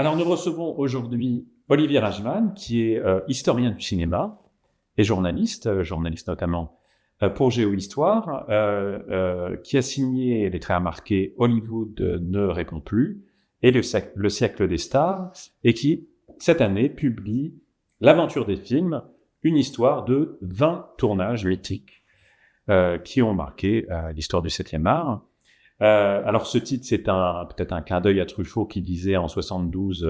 Alors, nous recevons aujourd'hui Olivier Rajman, qui est historien du cinéma et journaliste notamment pour Géohistoire, qui a signé les très remarqués Hollywood ne répond plus et le siècle des stars, et qui, cette année, publie L'aventure des films, une histoire de 20 tournages mythiques qui ont marqué l'histoire du 7e art. Alors ce titre, c'est peut-être un clin d'œil à Truffaut qui disait en 72,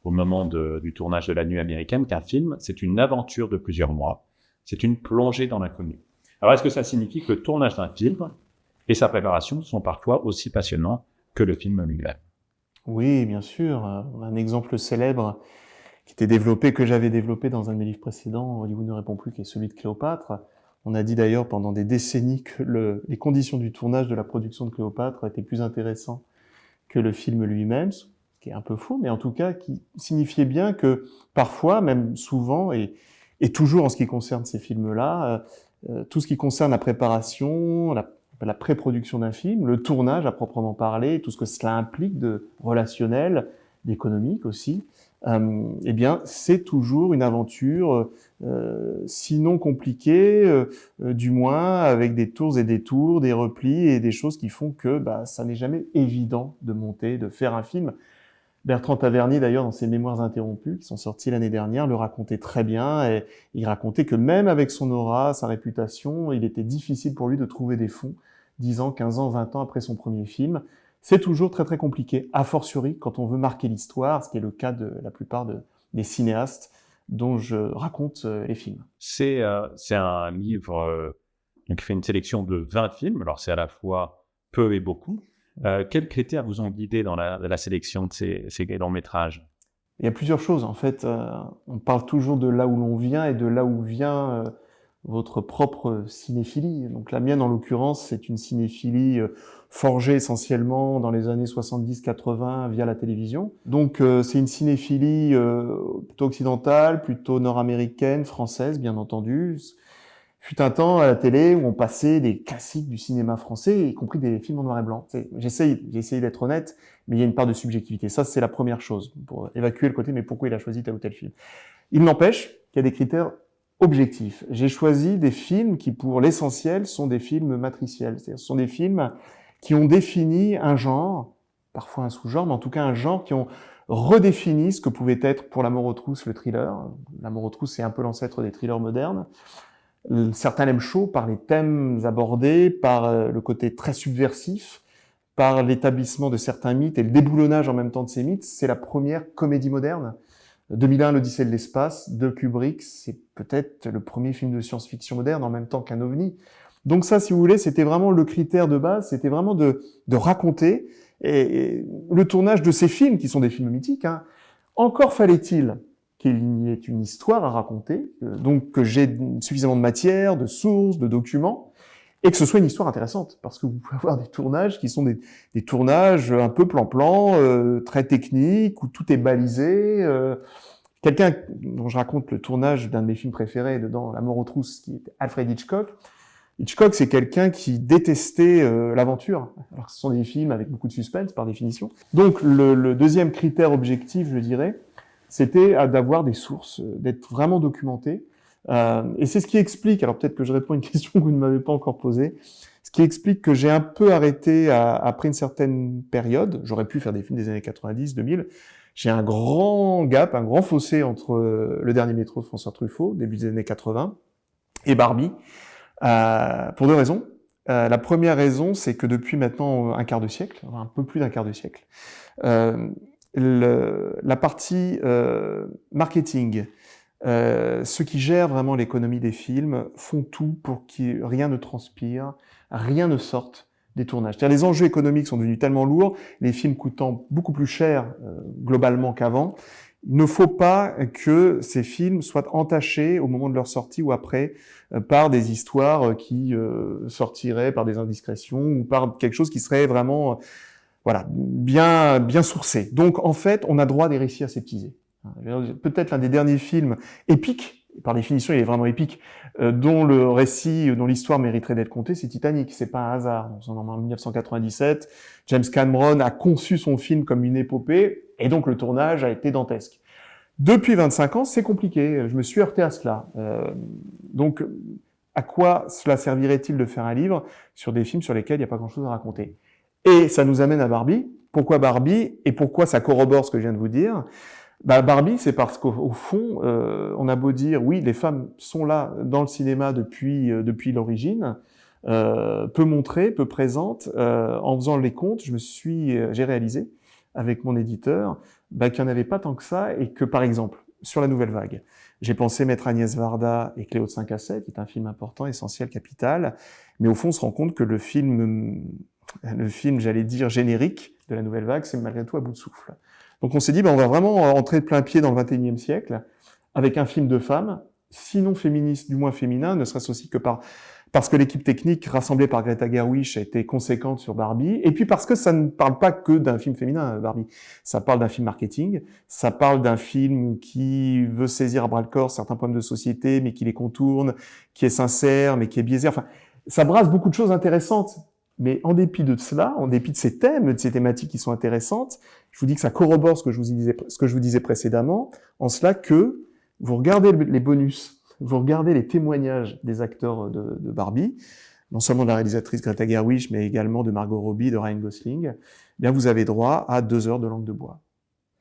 au moment du tournage de La Nuit américaine, qu'un film, c'est une aventure de plusieurs mois. C'est une plongée dans l'inconnu. Alors est-ce que ça signifie que le tournage d'un film et sa préparation sont parfois aussi passionnants que le film lui-même? Oui, bien sûr. On a un exemple célèbre que j'avais développé dans un de mes livres précédents, Hollywood ne répond plus, qui est celui de Cléopâtre. On a dit d'ailleurs pendant des décennies que les conditions du tournage de la production de Cléopâtre étaient plus intéressantes que le film lui-même, ce qui est un peu faux, mais en tout cas qui signifiait bien que parfois, même souvent, et toujours en ce qui concerne ces films-là, tout ce qui concerne la préparation, la pré-production d'un film, le tournage à proprement parler, tout ce que cela implique de relationnel, d'économique aussi, eh bien, c'est toujours une aventure, sinon compliquée, du moins avec des tours et des tours, des replis et des choses qui font que ça n'est jamais évident de monter, de faire un film. Bertrand Tavernier, d'ailleurs, dans ses Mémoires interrompus, qui sont sortis l'année dernière, le racontait très bien, et il racontait que même avec son aura, sa réputation, il était difficile pour lui de trouver des fonds 10 ans, 15 ans, 20 ans après son premier film. C'est toujours très très compliqué, a fortiori quand on veut marquer l'histoire, ce qui est le cas de la plupart des cinéastes dont je raconte les films. C'est un livre qui fait une sélection de 20 films, alors c'est à la fois peu et beaucoup. Quels critères vous ont guidé dans la sélection de ces longs-métrages? Il y a plusieurs choses, en fait. On parle toujours de là où l'on vient et de là où vient votre propre cinéphilie. Donc la mienne, en l'occurrence, c'est une cinéphilie forgée essentiellement dans les années 70-80 via la télévision. Donc c'est une cinéphilie plutôt occidentale, plutôt nord-américaine, française, bien entendu. Fut un temps à la télé où on passait des classiques du cinéma français, y compris des films en noir et blanc. J'ai essayé d'être honnête, mais il y a une part de subjectivité. Ça, c'est la première chose, pour évacuer le côté, mais pourquoi il a choisi tel ou tel film. Il n'empêche qu'il y a des critères objectifs. J'ai choisi des films qui, pour l'essentiel, sont des films matriciels. C'est-à-dire, ce sont des films qui ont défini un genre, parfois un sous-genre, mais en tout cas un genre qui ont redéfini ce que pouvait être pour La Mort aux trousses le thriller. La Mort aux trousses, c'est un peu l'ancêtre des thrillers modernes. Certains l'aiment chaud par les thèmes abordés, par le côté très subversif, par l'établissement de certains mythes et le déboulonnage en même temps de ces mythes. C'est la première comédie moderne. 2001, l'Odyssée de l'espace, de Kubrick, c'est peut-être le premier film de science-fiction moderne en même temps qu'un ovni. Donc ça, si vous voulez, c'était vraiment le critère de base, c'était vraiment de raconter et le tournage de ces films, qui sont des films mythiques. Encore fallait-il qu'il y ait une histoire à raconter, donc que j'ai suffisamment de matière, de sources, de documents, et que ce soit une histoire intéressante, parce que vous pouvez avoir des tournages qui sont des tournages un peu plan-plan, très techniques, où tout est balisé. Quelqu'un dont je raconte le tournage d'un de mes films préférés, dedans, La Mort aux trousses, qui est Alfred Hitchcock. Hitchcock, c'est quelqu'un qui détestait l'aventure, alors que ce sont des films avec beaucoup de suspense, par définition. Donc le deuxième critère objectif, je dirais, c'était d'avoir des sources, d'être vraiment documenté. Et c'est ce qui explique, alors peut-être que je réponds à une question que vous ne m'avez pas encore posée, ce qui explique que j'ai un peu arrêté après une certaine période. J'aurais pu faire des films des années 90, 2000. J'ai un grand gap, un grand fossé entre Le Dernier Métro de François Truffaut, début des années 80, et Barbie, pour deux raisons. La première raison, c'est que depuis maintenant un quart de siècle, un peu plus d'un quart de siècle, la partie marketing, ceux qui gèrent vraiment l'économie des films font tout pour que rien ne transpire, rien ne sorte des tournages. C'est-à-dire les enjeux économiques sont devenus tellement lourds, les films coûtant beaucoup plus cher globalement qu'avant. Il ne faut pas que ces films soient entachés au moment de leur sortie ou après par des histoires qui sortiraient par des indiscrétions ou par quelque chose qui serait vraiment bien sourcé. Donc en fait, on a droit à des récits aseptisés. Peut-être l'un des derniers films épiques par définition, il est vraiment épique, dont le récit, dont l'histoire mériterait d'être contée, c'est Titanic. C'est pas un hasard. En 1997, James Cameron a conçu son film comme une épopée, et donc le tournage a été dantesque. Depuis 25 ans, c'est compliqué. Je me suis heurté à cela. Donc, à quoi cela servirait-il de faire un livre sur des films sur lesquels il n'y a pas grand-chose à raconter? Et ça nous amène à Barbie. Pourquoi Barbie? Et pourquoi ça corrobore ce que je viens de vous dire? Barbie, c'est parce qu'au fond, on a beau dire, oui, les femmes sont là dans le cinéma depuis l'origine, peu montrées, peu présentes. En faisant les comptes, j'ai réalisé avec mon éditeur qu'il n'y en avait pas tant que ça, et que, par exemple, sur La Nouvelle Vague, j'ai pensé mettre Agnès Varda et Cléo de 5 à 7, qui est un film important, essentiel, capital, mais au fond, on se rend compte que le film, j'allais dire, générique de La Nouvelle Vague, c'est malgré tout à bout de souffle. Donc on s'est dit, on va vraiment entrer de plein pied dans le 21e siècle, avec un film de femmes, sinon féministe, du moins féminin, ne serait-ce aussi que parce que l'équipe technique rassemblée par Greta Gerwig a été conséquente sur Barbie, et puis parce que ça ne parle pas que d'un film féminin, Barbie. Ça parle d'un film marketing, ça parle d'un film qui veut saisir à bras-le-corps certains problèmes de société, mais qui les contourne, qui est sincère, mais qui est biaisé. Enfin, ça brasse beaucoup de choses intéressantes. Mais en dépit de cela, en dépit de ces thèmes, de ces thématiques qui sont intéressantes, je vous dis que ça corrobore ce que je vous disais précédemment, en cela que vous regardez les bonus, vous regardez les témoignages des acteurs de Barbie, non seulement de la réalisatrice Greta Gerwig, mais également de Margot Robbie, de Ryan Gosling, eh bien vous avez droit à 2 heures de langue de bois.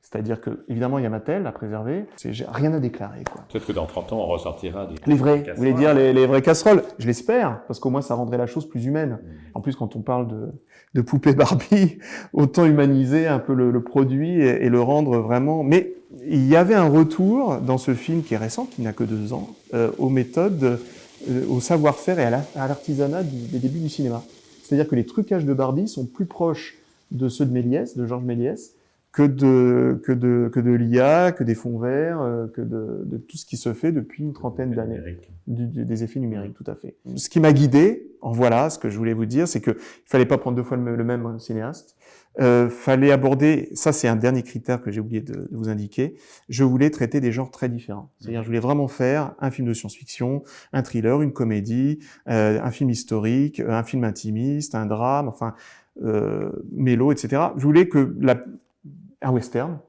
C'est-à-dire que, évidemment, il y a Mattel à préserver. J'ai rien à déclarer, quoi. Peut-être que dans 30 ans, on ressortira des les vrais, vous voulez dire les vraies casseroles? Je l'espère, parce qu'au moins ça rendrait la chose plus humaine. En plus, quand on parle de poupées Barbie, autant humaniser un peu le produit et le rendre vraiment... Mais il y avait un retour dans ce film qui est récent, qui n'a que 2 ans, aux méthodes, au savoir-faire et à l'artisanat des débuts du cinéma. C'est-à-dire que les trucages de Barbie sont plus proches de ceux de Méliès, de Georges Méliès, que de l'IA, que des fonds verts, que de tout ce qui se fait depuis une trentaine d'années. Des effets numériques, tout à fait. Ce qui m'a guidé, voilà, ce que je voulais vous dire, c'est que il fallait pas prendre 2 fois le même cinéaste. Fallait aborder, ça c'est un dernier critère que j'ai oublié de vous indiquer, je voulais traiter des genres très différents. C'est-à-dire, je voulais vraiment faire un film de science-fiction, un thriller, une comédie, un film historique, un film intimiste, un drame, enfin, mélo, etc. Je voulais que un western,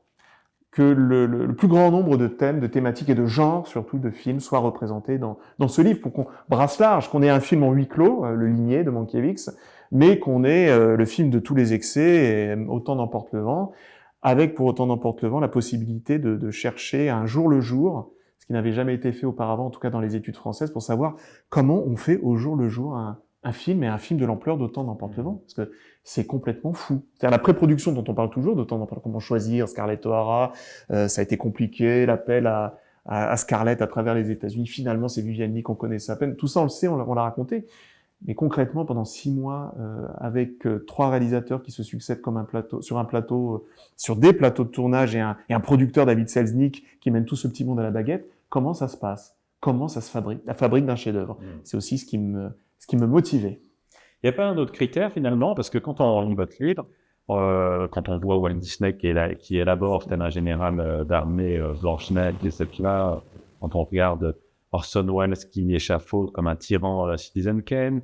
que le plus grand nombre de thèmes, de thématiques et de genres, surtout de films, soient représentés dans ce livre, pour qu'on brasse large, qu'on ait un film en huis clos, Le Ligné de Mankiewicz, mais qu'on ait le film de tous les excès, et Autant n'emporte le vent, avec pour Autant n'emporte le vent la possibilité de chercher un jour le jour, ce qui n'avait jamais été fait auparavant, en tout cas dans les études françaises, pour savoir comment on fait au jour le jour un film, et un film de l'ampleur d'Autant n'emporte le vent, parce que c'est complètement fou. C'est-à-dire la pré-production dont on parle toujours, d'Autant n'emporte, comment choisir Scarlett O'Hara, ça a été compliqué, l'appel à Scarlett à travers les États-Unis, finalement c'est Viviane Lee qu'on connaissait à peine, tout ça on le sait, on l'a raconté. Mais concrètement, pendant 6 mois, avec 3 réalisateurs qui se succèdent comme sur des plateaux de tournage, et un producteur, David Selznick, qui mène tout ce petit monde à la baguette, comment ça se passe? Comment ça se fabrique? La fabrique d'un chef-d'œuvre. C'est aussi ce qui me motivait. Il n'y a pas un autre critère finalement, parce que quand on lit votre livre, quand on voit Walt Disney qui élabore tel un général d'armée Blanche-Neige, etc., quand on regarde Orson Welles qui échafaude comme un tyran Citizen Kane,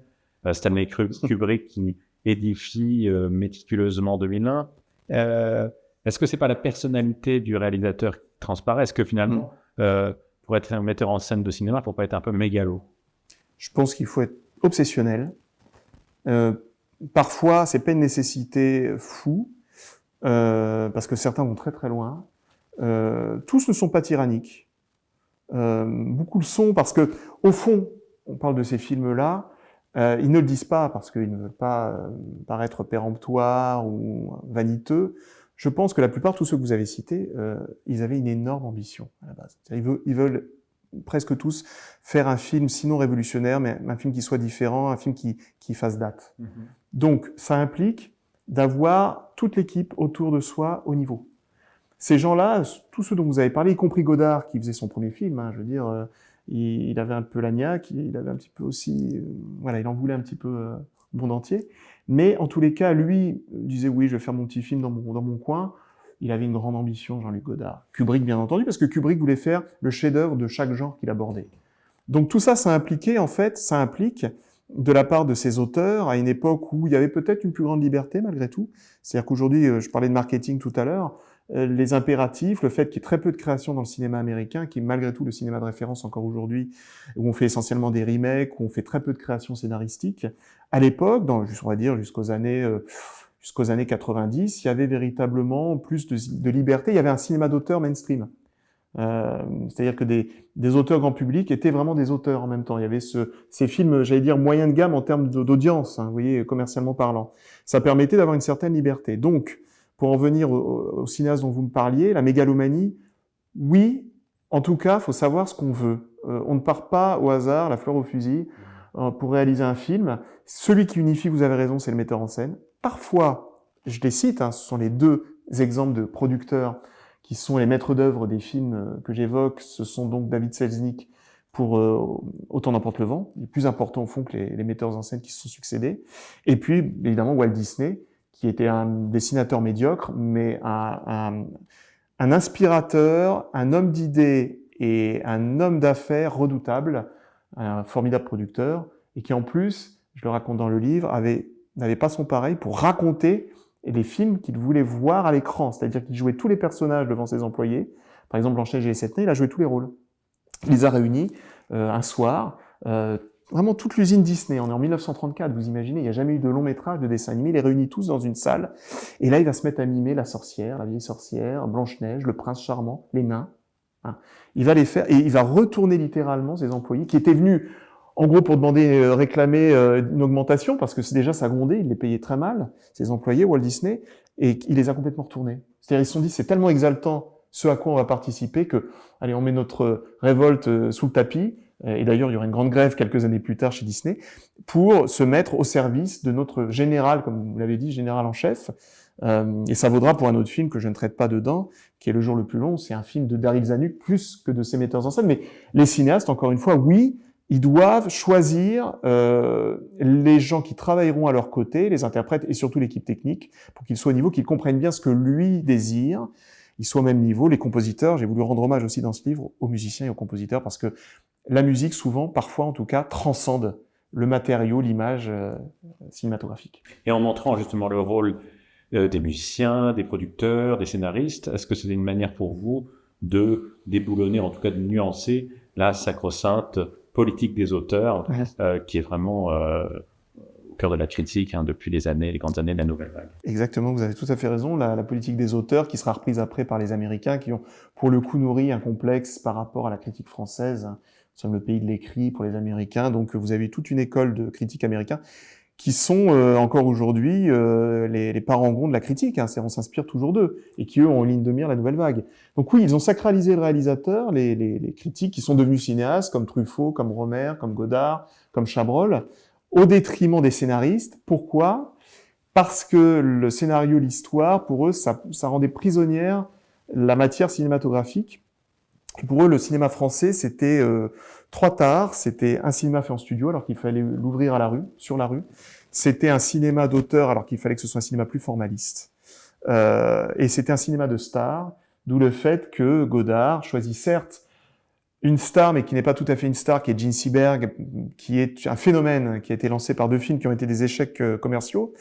Stanley Kubrick qui édifie méticuleusement 2001, est-ce que c'est pas la personnalité du réalisateur qui transparaît? Est-ce que finalement, pour être un metteur en scène de cinéma, il ne faut pas être un peu mégalo? Je pense qu'il faut être obsessionnel. Parfois, c'est pas une nécessité fou, parce que certains vont très très loin. Tous ne sont pas tyranniques. Beaucoup le sont parce que, au fond, on parle de ces films-là, ils ne le disent pas parce qu'ils ne veulent pas paraître péremptoires ou vaniteux. Je pense que la plupart de tous ceux que vous avez cités, ils avaient une énorme ambition à la base. Ils veulent presque tous faire un film, sinon révolutionnaire, mais un film qui soit différent, un film qui fasse date. Donc, ça implique d'avoir toute l'équipe autour de soi au niveau. Ces gens-là, tous ceux dont vous avez parlé, y compris Godard, qui faisait son premier film, je veux dire, il avait un peu la niaque, il avait un petit peu aussi... voilà, il en voulait un petit peu au monde entier. Mais en tous les cas, lui disait, oui, je vais faire mon petit film dans mon coin. il avait une grande ambition, Jean-Luc Godard. Kubrick, bien entendu, parce que Kubrick voulait faire le chef-d'œuvre de chaque genre qu'il abordait. Donc tout ça, ça implique de la part de ces auteurs, à une époque où il y avait peut-être une plus grande liberté malgré tout. C'est-à-dire qu'aujourd'hui, je parlais de marketing tout à l'heure, les impératifs, le fait qu'il y ait très peu de création dans le cinéma américain, qui est malgré tout le cinéma de référence encore aujourd'hui, où on fait essentiellement des remakes, où on fait très peu de création scénaristique. À l'époque, on va dire jusqu'aux années 90, il y avait véritablement plus de liberté. Il y avait un cinéma d'auteur mainstream. C'est-à-dire que des auteurs grand public étaient vraiment des auteurs en même temps. Il y avait ces films, j'allais dire, moyen de gamme en termes d'audience, hein, vous voyez, commercialement parlant. Ça permettait d'avoir une certaine liberté. Donc, pour en venir au cinéaste dont vous me parliez, la mégalomanie, oui, en tout cas, faut savoir ce qu'on veut. On ne part pas au hasard, la fleur au fusil, pour réaliser un film. Celui qui unifie, vous avez raison, c'est le metteur en scène. Parfois, je les cite, hein, ce sont les deux exemples de producteurs qui sont les maîtres d'œuvre des films que j'évoque. Ce sont donc David Selznick pour Autant n'emporte le vent, les plus importants au fond que les metteurs en scène qui se sont succédés. Et puis, évidemment, Walt Disney, qui était un dessinateur médiocre, mais un inspirateur, un homme d'idées et un homme d'affaires redoutable, un formidable producteur, et qui en plus, je le raconte dans le livre, n'avait pas son pareil pour raconter les films qu'il voulait voir à l'écran. C'est-à-dire qu'il jouait tous les personnages devant ses employés. Par exemple, Blanche-Neige et les Sept Nains, il a joué tous les rôles. Il les a réunis un soir. Vraiment toute l'usine Disney. On est en 1934, vous imaginez, il n'y a jamais eu de long métrage, de dessin animé. Il les réunit tous dans une salle. Et là, il va se mettre à mimer la sorcière, la vieille sorcière, Blanche-Neige, le prince charmant, les nains. Hein. Il va les faire et il va retourner littéralement ses employés qui étaient venus en gros pour demander, réclamer une augmentation, parce que déjà ça grondait, il les payait très mal, ses employés, Walt Disney, et il les a complètement retournés. C'est-à-dire ils se sont dit, c'est tellement exaltant ce à quoi on va participer que, allez, on met notre révolte sous le tapis, et d'ailleurs il y aura une grande grève quelques années plus tard chez Disney, pour se mettre au service de notre général, comme vous l'avez dit, général en chef, et ça vaudra pour un autre film que je ne traite pas dedans, qui est Le jour le plus long, c'est un film de Daryl Zanuck, plus que de ses metteurs en scène, mais les cinéastes, encore une fois, oui, ils doivent choisir les gens qui travailleront à leur côté, les interprètes et surtout l'équipe technique, pour qu'ils soient au niveau, qu'ils comprennent bien ce que lui désire, ils soient au même niveau. Les compositeurs, j'ai voulu rendre hommage aussi dans ce livre aux musiciens et aux compositeurs, parce que la musique, souvent, parfois en tout cas, transcende le matériau, l'image cinématographique. Et en montrant justement le rôle des musiciens, des producteurs, des scénaristes, est-ce que c'est une manière pour vous de déboulonner, en tout cas de nuancer la sacro-sainte politique des auteurs, qui est vraiment au cœur de la critique depuis les grandes années de la Nouvelle Vague. Exactement, vous avez tout à fait raison. La politique des auteurs, qui sera reprise après par les Américains, qui ont pour le coup nourri un complexe par rapport à la critique française. Nous sommes le pays de l'écrit pour les Américains, donc vous avez toute une école de critiques américains qui sont encore aujourd'hui les parangons de la critique. Hein, on s'inspire toujours d'eux, et qui eux ont en ligne de mire la Nouvelle Vague. Donc oui, ils ont sacralisé le réalisateur, les critiques qui sont devenus cinéastes, comme Truffaut, comme Rohmer, comme Godard, comme Chabrol, au détriment des scénaristes. Pourquoi ? Parce que le scénario, l'histoire, pour eux, ça rendait prisonnière la matière cinématographique. Et pour eux, le cinéma français, c'était trop tard, c'était un cinéma fait en studio alors qu'il fallait l'ouvrir à la rue, sur la rue. C'était un cinéma d'auteur alors qu'il fallait que ce soit un cinéma plus formaliste. Et c'était un cinéma de stars, d'où le fait que Godard choisit certes une star, mais qui n'est pas tout à fait une star, qui est Gene Seberg, qui est un phénomène, qui a été lancé par 2 films qui ont été des échecs commerciaux.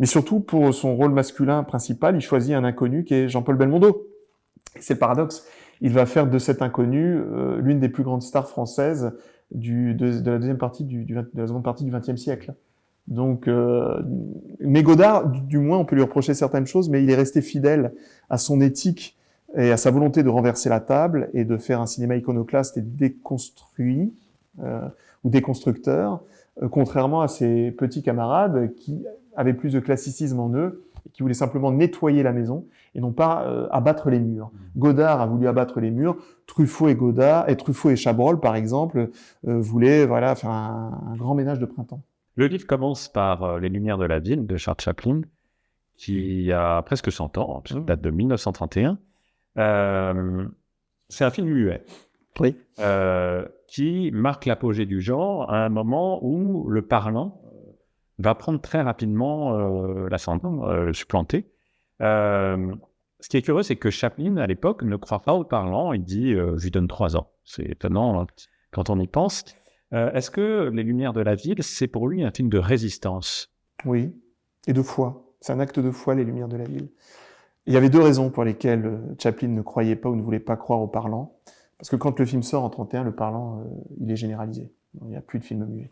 Mais surtout, pour son rôle masculin principal, il choisit un inconnu qui est Jean-Paul Belmondo. C'est le paradoxe. Il va faire de cet inconnu l'une des plus grandes stars françaises de la seconde partie du XXe siècle. Donc, mais Godard, du moins, on peut lui reprocher certaines choses, mais il est resté fidèle à son éthique et à sa volonté de renverser la table et de faire un cinéma iconoclaste et déconstruit ou déconstructeur, contrairement à ses petits camarades qui avaient plus de classicisme en eux, et qui voulaient simplement nettoyer la maison et non pas abattre les murs. Godard a voulu abattre les murs. Truffaut et Chabrol, par exemple, voulaient faire un grand ménage de printemps. Le livre commence par Les Lumières de la ville de Charles Chaplin, qui a presque 100 ans, ça date de 1931. C'est un film muet, oui. Qui marque l'apogée du genre à un moment où le parlant va prendre très rapidement l'ascendant, le supplanter. Ce qui est curieux, c'est que Chaplin, à l'époque, ne croit pas au parlant. Il dit je lui donne 3 ans. C'est étonnant hein, quand on y pense. Est-ce que Les Lumières de la ville, c'est pour lui un film de résistance? Oui, et de foi. C'est un acte de foi, Les Lumières de la ville. Il y avait 2 raisons pour lesquelles Chaplin ne croyait pas ou ne voulait pas croire au parlant. Parce que quand le film sort en 31, le parlant, il est généralisé. Il n'y a plus de film muet.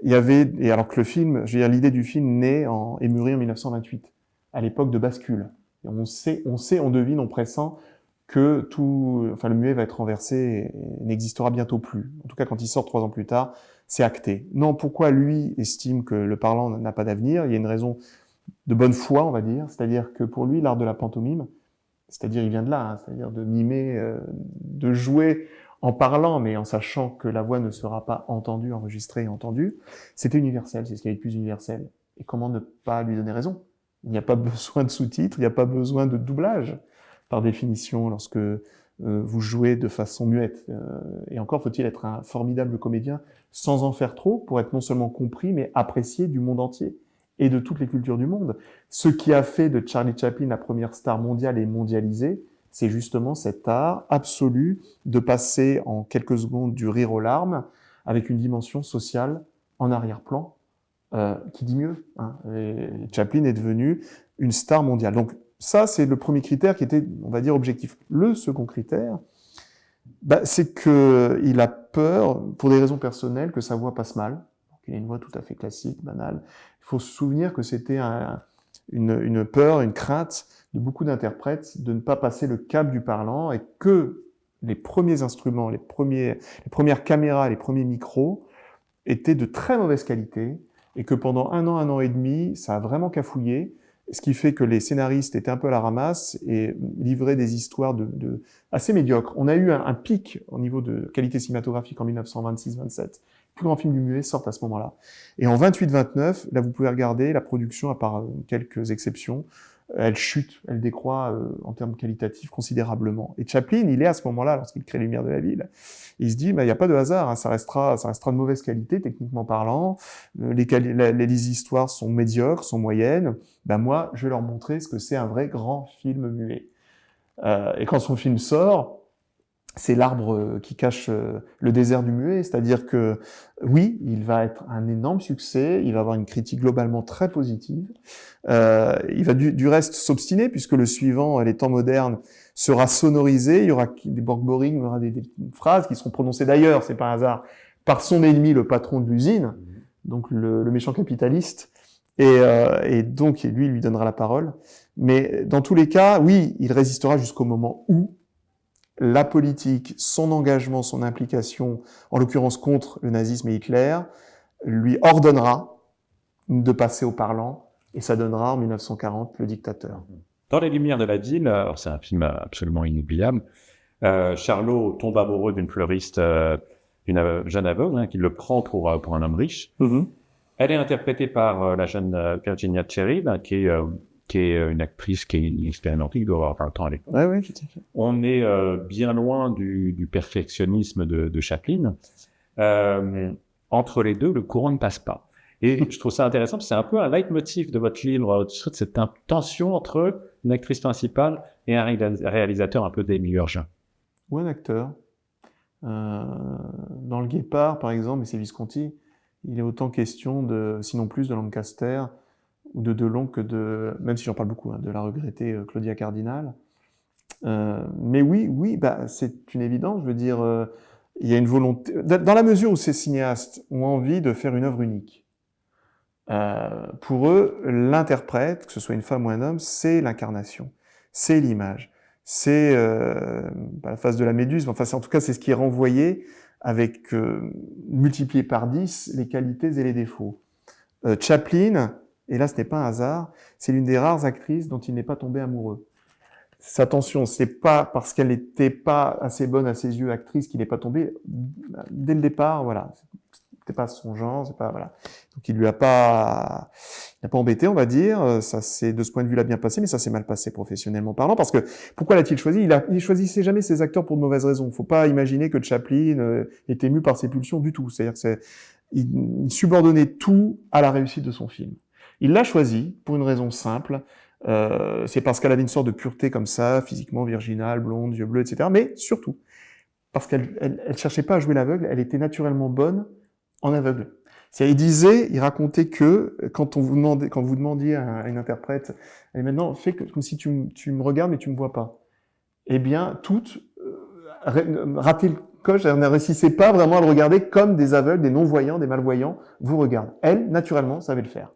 Et alors que le film, je veux dire, l'idée du film est mûrie en 1928, à l'époque de Bascule. Et on devine, on pressent que le muet va être renversé et n'existera bientôt plus. En tout cas, quand il sort 3 ans plus tard, c'est acté. Non, pourquoi lui estime que le parlant n'a pas d'avenir? Il y a une raison de bonne foi, on va dire. C'est-à-dire que pour lui, l'art de la pantomime, c'est-à-dire il vient de là, hein, c'est-à-dire de mimer, de jouer en parlant, mais en sachant que la voix ne sera pas entendue, enregistrée et entendue, c'était universel, c'est ce qu'il y avait de plus universel. Et comment ne pas lui donner raison? Il n'y a pas besoin de sous-titres, il n'y a pas besoin de doublage, par définition, lorsque vous jouez de façon muette. Et encore faut-il être un formidable comédien, sans en faire trop, pour être non seulement compris, mais apprécié du monde entier et de toutes les cultures du monde. Ce qui a fait de Charlie Chaplin la première star mondiale et mondialisée, c'est justement cet art absolu de passer en quelques secondes du rire aux larmes avec une dimension sociale en arrière-plan, qui dit mieux. Hein. Et Chaplin est devenu une star mondiale. Donc ça, c'est le premier critère qui était, on va dire, objectif. Le second critère, c'est qu'il a peur, pour des raisons personnelles, que sa voix passe mal. Donc, il a une voix tout à fait classique, banale. Il faut se souvenir que c'était une peur, une crainte de beaucoup d'interprètes de ne pas passer le cap du parlant et que les premiers instruments, les premières caméras, les premiers micros étaient de très mauvaise qualité et que pendant un an et demi, ça a vraiment cafouillé, ce qui fait que les scénaristes étaient un peu à la ramasse et livraient des histoires assez médiocres. On a eu un pic au niveau de qualité cinématographique en 1926-27. Les plus grands films du muet sortent à ce moment-là. Et en 28-29, là vous pouvez regarder la production, à part quelques exceptions, elle chute, elle décroît en termes qualitatifs considérablement. Et Chaplin, il est à ce moment-là, lorsqu'il crée Les Lumières de la ville, il se dit, il n'y a pas de hasard, hein, ça restera de mauvaise qualité, techniquement parlant, les histoires sont médiocres, sont moyennes, moi, je vais leur montrer ce que c'est un vrai grand film muet. Et quand son film sort, c'est l'arbre qui cache le désert du muet, c'est-à-dire que oui, il va être un énorme succès, il va avoir une critique globalement très positive, il va du reste s'obstiner puisque le suivant, Les Temps modernes, sera sonorisé, il y aura des borgboring, il y aura des phrases qui seront prononcées d'ailleurs, c'est pas un hasard, par son ennemi, le patron de l'usine, donc le méchant capitaliste, et donc lui, il lui donnera la parole. Mais dans tous les cas, oui, il résistera jusqu'au moment où la politique, son engagement, son implication, en l'occurrence contre le nazisme et Hitler, lui ordonnera de passer au parlant, et ça donnera en 1940 Le Dictateur. Dans Les Lumières de la ville, alors c'est un film absolument inoubliable, Charlot tombe amoureux d'une fleuriste, d'une jeune aveugle, hein, qui le prend pour un homme riche. Mm-hmm. Elle est interprétée par la jeune Virginia Cherry, qui est une actrice qui est expérimentée, qui doit avoir 20 ans à l'époque. Oui, tout à fait. On est bien loin du perfectionnisme de Chaplin. Entre les deux, le courant ne passe pas. Et je trouve ça intéressant, parce que c'est un peu un leitmotiv de votre livre, cette tension entre une actrice principale et un réalisateur un peu démiurge. Ou un acteur. Dans Le Guépard, par exemple, et c'est Visconti, il est autant question sinon plus de Lancaster ou de Delon que même si j'en parle beaucoup, de la regrettée Claudia Cardinal. Mais oui, c'est une évidence, je veux dire, il y a une volonté, dans la mesure où ces cinéastes ont envie de faire une œuvre unique. Pour eux, l'interprète, que ce soit une femme ou un homme, c'est l'incarnation, c'est l'image, c'est la face de la méduse, enfin, en tout cas, c'est ce qui est renvoyé avec multiplié par 10 les qualités et les défauts. Chaplin, et là ce n'est pas un hasard, c'est l'une des rares actrices dont il n'est pas tombé amoureux. Attention, c'est pas parce qu'elle n'était pas assez bonne à ses yeux actrice qu'il n'est pas tombé. Dès le départ, voilà, c'était pas son genre, c'est pas voilà. Donc il n'a pas embêté, on va dire. Ça c'est de ce point de vue-là bien passé, mais ça s'est mal passé professionnellement parlant, parce que pourquoi l'a-t-il choisi? Il choisissait jamais ses acteurs pour de mauvaises raisons. Faut pas imaginer que Chaplin était mu par ses pulsions du tout. C'est-à-dire que il subordonnait tout à la réussite de son film. Il l'a choisi pour une raison simple. C'est parce qu'elle avait une sorte de pureté comme ça, physiquement virginale, blonde, yeux bleus, etc. Mais surtout, parce qu'elle cherchait pas à jouer l'aveugle, elle était naturellement bonne en aveugle. Il racontait que quand vous demandiez à une interprète, et maintenant fais comme si tu me regardes mais tu me vois pas. Eh bien, toutes rataient le coche, elles ne réussissaient pas vraiment à le regarder comme des aveugles, des non-voyants, des malvoyants vous regardent. Elle, naturellement, savait le faire.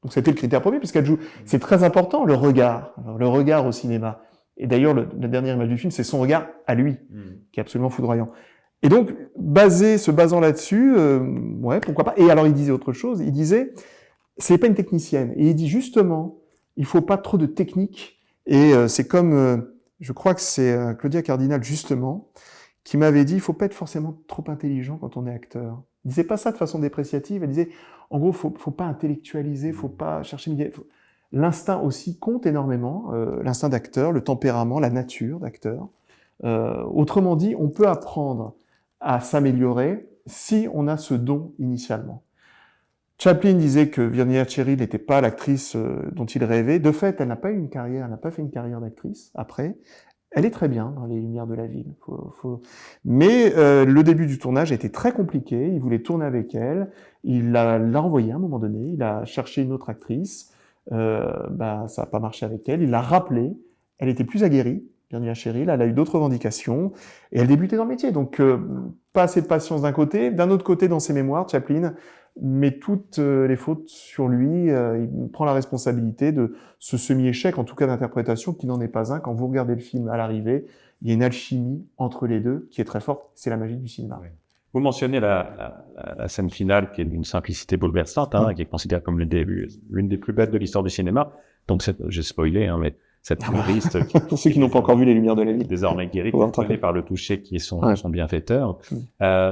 Donc c'était le critère premier, puisqu'elle joue. C'est très important, le regard au cinéma. Et d'ailleurs, la dernière image du film, c'est son regard à lui, qui est absolument foudroyant. Et donc, se basant là-dessus, ouais, pourquoi pas. Et alors, il disait autre chose. Il disait, c'est pas une technicienne. Et il dit justement, il faut pas trop de technique. Et c'est comme, je crois que c'est Claudia Cardinal justement, qui m'avait dit, il faut pas être forcément trop intelligent quand on est acteur. Il disait pas ça de façon dépréciative. Elle disait, en gros, faut pas intellectualiser, faut pas chercher. L'instinct aussi compte énormément, l'instinct d'acteur, le tempérament, la nature d'acteur. Autrement dit, on peut apprendre à s'améliorer si on a ce don initialement. Chaplin disait que Virginia Cherry n'était pas l'actrice dont il rêvait. De fait, elle n'a pas fait une carrière d'actrice après. Elle est très bien dans Les Lumières de la Ville. Mais le début du tournage a été très compliqué. Il voulait tourner avec elle. Il l'a envoyée à un moment donné. Il a cherché une autre actrice. Ça n'a pas marché avec elle. Il l'a rappelée. Elle était plus aguerrie. Virginia Cherry, là, elle a eu d'autres revendications et elle débutait dans le métier. Donc, pas assez de patience d'un côté. D'un autre côté, dans ses mémoires, Chaplin met toutes les fautes sur lui. Il prend la responsabilité de ce semi-échec, en tout cas d'interprétation, qui n'en est pas un. Quand vous regardez le film à l'arrivée, il y a une alchimie entre les deux qui est très forte. C'est la magie du cinéma. Oui. Vous mentionnez la scène finale qui est d'une simplicité bouleversante, qui est considérée comme l'une des plus belles de l'histoire du cinéma. Donc, j'ai spoilé, mais cette humoriste pour ceux qui n'ont pas encore vu Les Lumières de la Ville, désormais guérie, par le toucher qui est son bienfaiteur.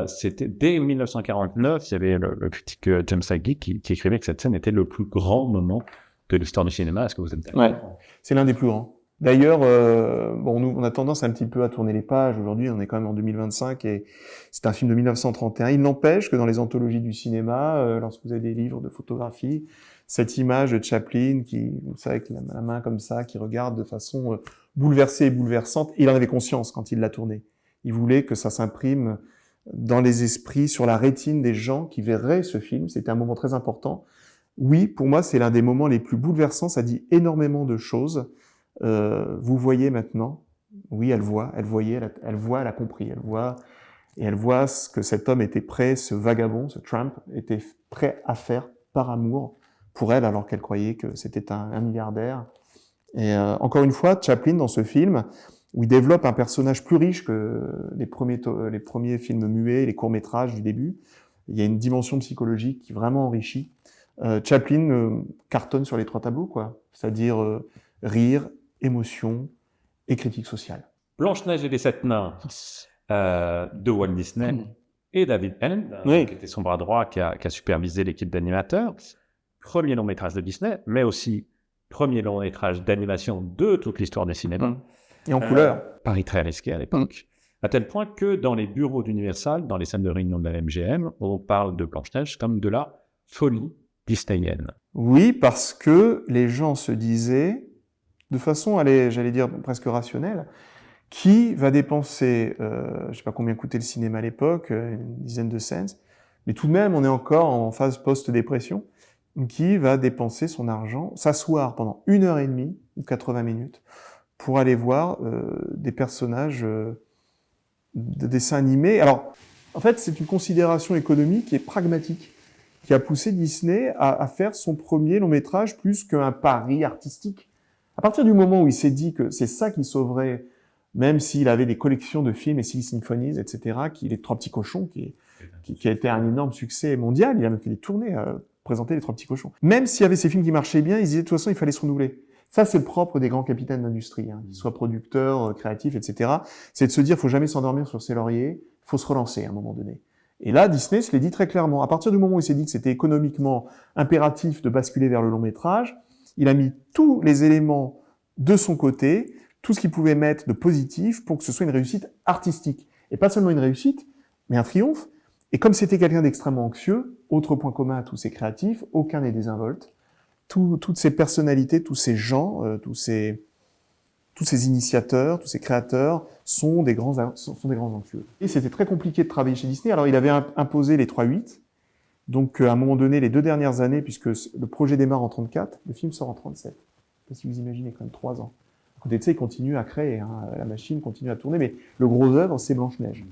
C'était dès 1949, il y avait le critique James Agee qui écrivait que cette scène était le plus grand moment de l'histoire du cinéma. Est-ce que vous êtes d'accord? Ouais, c'est l'un des plus grands. D'ailleurs, nous, on a tendance un petit peu à tourner les pages. Aujourd'hui, on est quand même en 2025 et c'est un film de 1931. Il n'empêche que dans les anthologies du cinéma, lorsque vous avez des livres de photographie, cette image de Chaplin qui, vous savez, avec la main comme ça, qui regarde de façon bouleversée et bouleversante, il en avait conscience quand il l'a tourné. Il voulait que ça s'imprime dans les esprits, sur la rétine des gens qui verraient ce film. C'était un moment très important. Oui, pour moi, c'est l'un des moments les plus bouleversants. Ça dit énormément de choses. Vous voyez maintenant, oui, elle a compris, elle voit ce que cet homme était prêt, ce vagabond, ce Trump, était prêt à faire par amour pour elle, alors qu'elle croyait que c'était un milliardaire. Et encore une fois, Chaplin, dans ce film, où il développe un personnage plus riche que les premiers films muets, les courts-métrages du début, il y a une dimension psychologique qui vraiment enrichit. Chaplin cartonne sur les trois tableaux, quoi. C'est-à-dire rire, émotion et critique sociale. Blanche-Neige et les Sept Nains de Walt Disney et David Hellman, qui était son bras droit, qui a supervisé l'équipe d'animateurs. Premier long métrage de Disney, mais aussi premier long métrage d'animation de toute l'histoire du cinéma. Et en couleur. Pari très risqué à l'époque. À tel point que dans les bureaux d'Universal, dans les salles de réunion de la MGM, on parle de Blanche-Neige comme de la folie disneyenne. Oui, parce que les gens se disaient, de façon, j'allais dire presque rationnelle, qui va dépenser, je ne sais pas combien coûtait le cinéma à l'époque, une dizaine de cents, mais tout de même, on est encore en phase post-dépression, qui va dépenser son argent, s'asseoir pendant 1h30 ou 80 minutes pour aller voir des personnages de dessins animés. Alors, en fait, c'est une considération économique qui est pragmatique, qui a poussé Disney à faire son premier long métrage plus qu'un pari artistique. À partir du moment où il s'est dit que c'est ça qui sauverait, même s'il avait des collections de films et Silly Symphonies, etc., les Trois Petits Cochons, qui a été un énorme succès mondial, il a même fait des tournées présenter les Trois Petits Cochons. Même s'il y avait ces films qui marchaient bien, ils disaient de toute façon il fallait se renouveler. Ça, c'est le propre des grands capitaines d'industrie, qu'ils soient producteurs, créatifs, etc. C'est de se dire, faut jamais s'endormir sur ses lauriers, faut se relancer à un moment donné. Et là, Disney se l'est dit très clairement. À partir du moment où il s'est dit que c'était économiquement impératif de basculer vers le long métrage, il a mis tous les éléments de son côté, tout ce qu'il pouvait mettre de positif pour que ce soit une réussite artistique. Et pas seulement une réussite, mais un triomphe. Et comme c'était quelqu'un d'extrêmement anxieux, autre point commun à tous ces créatifs, aucun n'est désinvolte. toutes ces personnalités, tous ces gens, tous ces initiateurs, tous ces créateurs sont des grands anxieux. Et c'était très compliqué de travailler chez Disney. Alors, il avait imposé les 3/8. Donc, à un moment donné, les 2 dernières années, puisque le projet démarre en 34, le film sort en 37. Je sais pas si vous imaginez, quand même 3 ans. À côté de ça, il continue à créer, hein, la machine continue à tourner, mais le gros œuvre, c'est Blanche-Neige.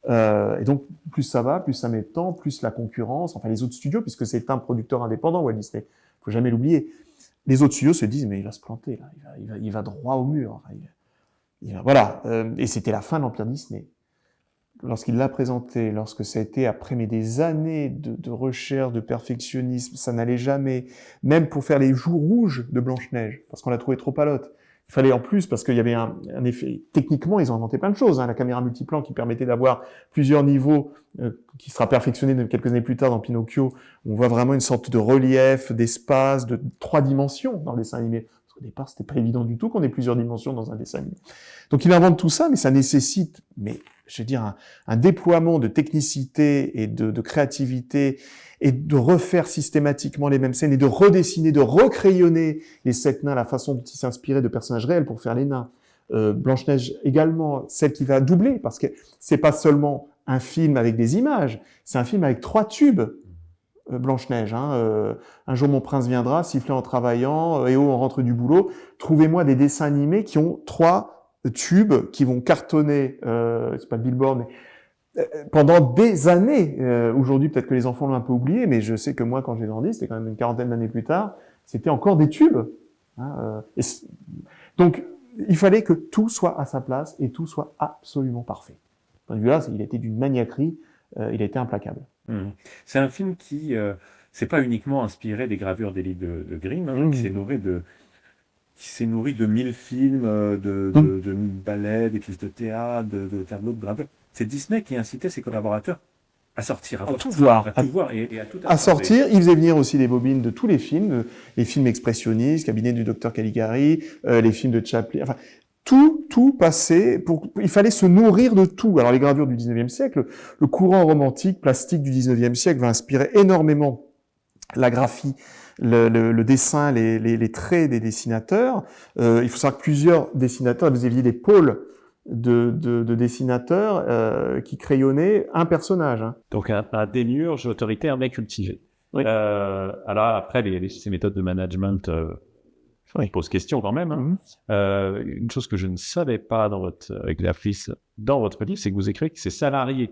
Et donc, plus ça va, plus ça met de temps, plus la concurrence, enfin les autres studios, puisque c'est un producteur indépendant, Walt Disney, faut jamais l'oublier. Les autres studios se disent, mais il va se planter, là. Il va droit au mur. Voilà. Et c'était la fin de l'Empire Disney. Lorsqu'il l'a présenté, lorsque ça a été après des années de recherche, de perfectionnisme, ça n'allait jamais. Même pour faire les joues rouges de Blanche-Neige, parce qu'on l'a trouvé trop palote. Il fallait en plus, parce qu'il y avait un effet... Techniquement, ils ont inventé plein de choses. Hein, la caméra multiplan qui permettait d'avoir plusieurs niveaux, qui sera perfectionné quelques années plus tard dans Pinocchio. On voit vraiment une sorte de relief, d'espace, de 3 dimensions dans le dessin animé. Parce qu'au départ, c'était pas évident du tout qu'on ait plusieurs dimensions dans un dessin animé. Donc il invente tout ça, mais ça nécessite, je veux dire, un déploiement de technicité et de créativité, et de refaire systématiquement les mêmes scènes, et de redessiner, de recrayonner les 7 nains, la façon dont ils s'inspiraient de personnages réels pour faire les nains. Blanche-Neige également, celle qui va doubler, parce que c'est pas seulement un film avec des images, c'est un film avec 3 tubes. Blanche-Neige, hein, un jour mon prince viendra, siffler en travaillant, et oh, on rentre du boulot. Trouvez-moi des dessins animés qui ont 3 tubes, qui vont cartonner, c'est pas Billboard, mais pendant des années. Aujourd'hui, peut-être que les enfants l'ont un peu oublié, mais je sais que moi, quand j'ai grandi, c'était quand même une 40aine d'années plus tard, c'était encore des tubes. Hein, donc, il fallait que tout soit à sa place et tout soit absolument parfait. De ce point de vue-là, il était d'une maniaquerie, il a été implacable. C'est un film qui c'est pas uniquement inspiré des gravures des livres de Grimm, hein, qui s'est nourri de 1000 films, de ballets, des pièces de théâtre, de tableaux de gravure. C'est Disney qui incitait ses collaborateurs à sortir, à tout voir et à tout à sortir. Il faisait venir aussi des bobines de tous les films expressionnistes, Cabinet du docteur Caligari, les films de Chaplin, enfin tout passait. Il fallait se nourrir de tout. Alors les gravures du 19e siècle, le courant romantique plastique du 19e siècle va inspirer énormément la graphie, le dessin, les traits des dessinateurs. Il faut savoir que plusieurs dessinateurs, vous aviez des pôles de dessinateurs qui crayonnaient un personnage. Hein. Donc un démiurge autoritaire mais cultivé. Oui. Alors après, ces méthodes de management posent question quand même. Hein. Une chose que je ne savais pas dans votre exercice, dans votre livre, c'est que vous écrivez que ces salariés,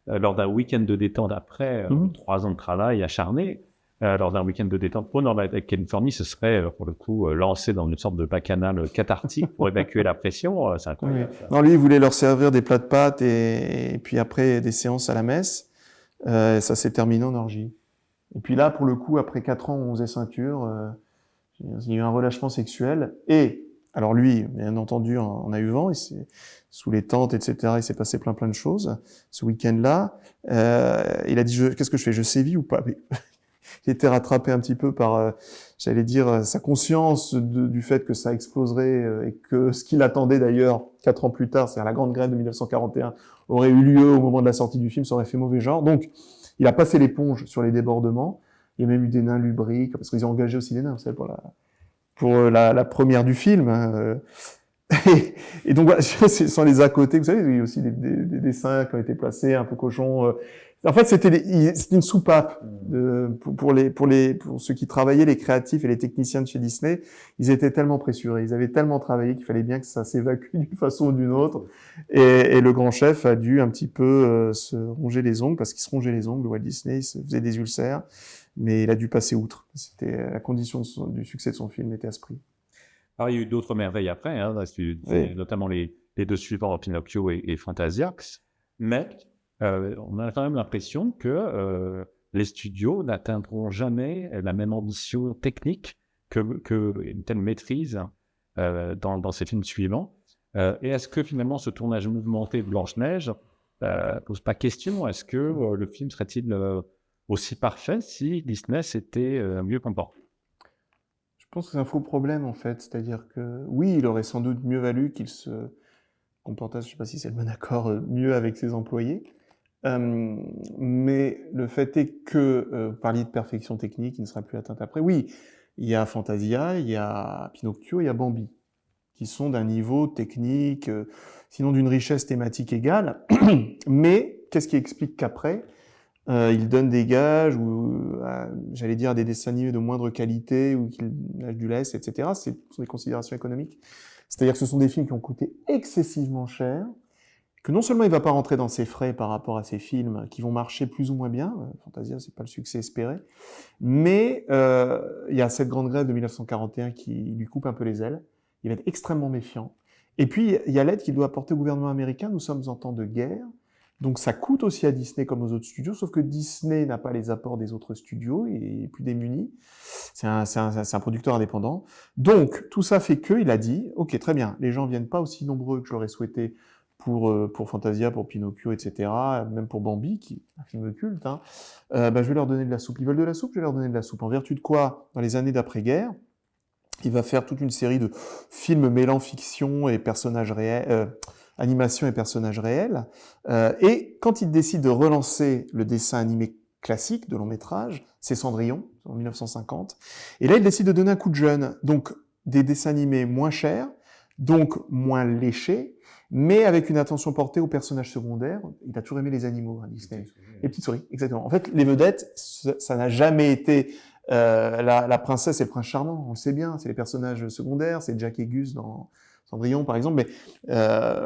lors d'un week-end de détente après 3 ans de travail acharné, lors d'un week-end de détente au nord de la Californie, ce serait, pour le coup, lancé dans une sorte de bacchanal cathartique pour évacuer la pression. C'est incroyable. Oui. Non, lui, il voulait leur servir des plats de pâtes et puis après des séances à la messe. Ça s'est terminé en orgie. Et puis là, pour le coup, après 4 ans où on faisait ceinture, il y a eu un relâchement sexuel. Et, alors lui, bien entendu, on a eu vent, sous les tentes, etc., il s'est passé plein de choses. Ce week-end-là, il a dit, qu'est-ce que je fais? Je sévis ou pas? Il était rattrapé un petit peu par, j'allais dire, sa conscience du fait que ça exploserait et que ce qu'il attendait d'ailleurs 4 ans plus tard, c'est-à-dire la grande grève de 1941, aurait eu lieu au moment de la sortie du film, ça aurait fait mauvais genre. Donc, il a passé l'éponge sur les débordements. Il y a même eu des nains lubriques, parce qu'ils ont engagé aussi des nains, vous savez, pour la première du film. Hein. Et donc, voilà, ce sont les à côté. Vous savez, il y a aussi des dessins qui ont été placés, un peu cochons. En fait, c'était une soupape pour ceux qui travaillaient, les créatifs et les techniciens de chez Disney. Ils étaient tellement pressurés, ils avaient tellement travaillé qu'il fallait bien que ça s'évacue d'une façon ou d'une autre. Et le grand chef a dû un petit peu se ronger les ongles, parce qu'il se rongeait les ongles, Walt Disney, il se faisait des ulcères, mais il a dû passer outre. C'était la condition du succès de son film était à ce prix. Alors, il y a eu d'autres merveilles après, hein, notamment les 2 suivants, Pinocchio et Fantasia. Mais on a quand même l'impression que les studios n'atteindront jamais la même ambition technique que une telle maîtrise dans ces films suivants. Et est-ce que finalement ce tournage mouvementé de Blanche-Neige pose pas question? Est-ce que le film serait-il aussi parfait si Disney s'était mieux comporté? Je pense que c'est un faux problème, en fait. C'est-à-dire que, oui, il aurait sans doute mieux valu qu'il se comportasse, je ne sais pas si c'est le bon accord, mieux avec ses employés. Mais le fait est que, vous parliez de perfection technique, qui ne sera plus atteinte après. Oui, il y a Fantasia, il y a Pinocchio, il y a Bambi, qui sont d'un niveau technique, sinon d'une richesse thématique égale. Mais qu'est-ce qui explique qu'après, il donne des gages ou, j'allais dire, des dessins animés de moindre qualité ou qu'il nage du lest, etc. Ce sont des considérations économiques. C'est-à-dire que ce sont des films qui ont coûté excessivement cher, que non seulement il va pas rentrer dans ses frais par rapport à ces films qui vont marcher plus ou moins bien, Fantasia, c'est pas le succès espéré, mais il y a cette grande grève de 1941 qui lui coupe un peu les ailes. Il va être extrêmement méfiant. Et puis, il y a l'aide qu'il doit apporter au gouvernement américain. Nous sommes en temps de guerre. Donc, ça coûte aussi à Disney comme aux autres studios, sauf que Disney n'a pas les apports des autres studios et est plus démuni. C'est un producteur indépendant. Donc, tout ça fait qu'il a dit, OK, très bien, les gens viennent pas aussi nombreux que je l'aurais souhaité pour Fantasia, pour Pinocchio, etc., même pour Bambi, qui est un film culte, hein. Je vais leur donner de la soupe. Ils veulent de la soupe, je vais leur donner de la soupe. En vertu de quoi, dans les années d'après-guerre, il va faire toute une série de films mêlant fiction et personnages réels, animation et personnages réels. Et quand il décide de relancer le dessin animé classique de long métrage, c'est Cendrillon, en 1950. Et là, il décide de donner un coup de jeune. Donc, des dessins animés moins chers, donc moins léchés, mais avec une attention portée aux personnages secondaires. Il a toujours aimé les animaux, hein, Disney. Les petites souris, exactement. En fait, les vedettes, ça n'a jamais été la princesse et le prince charmant, on le sait bien, c'est les personnages secondaires, c'est Jack et Gus dans Cendrillon par exemple, mais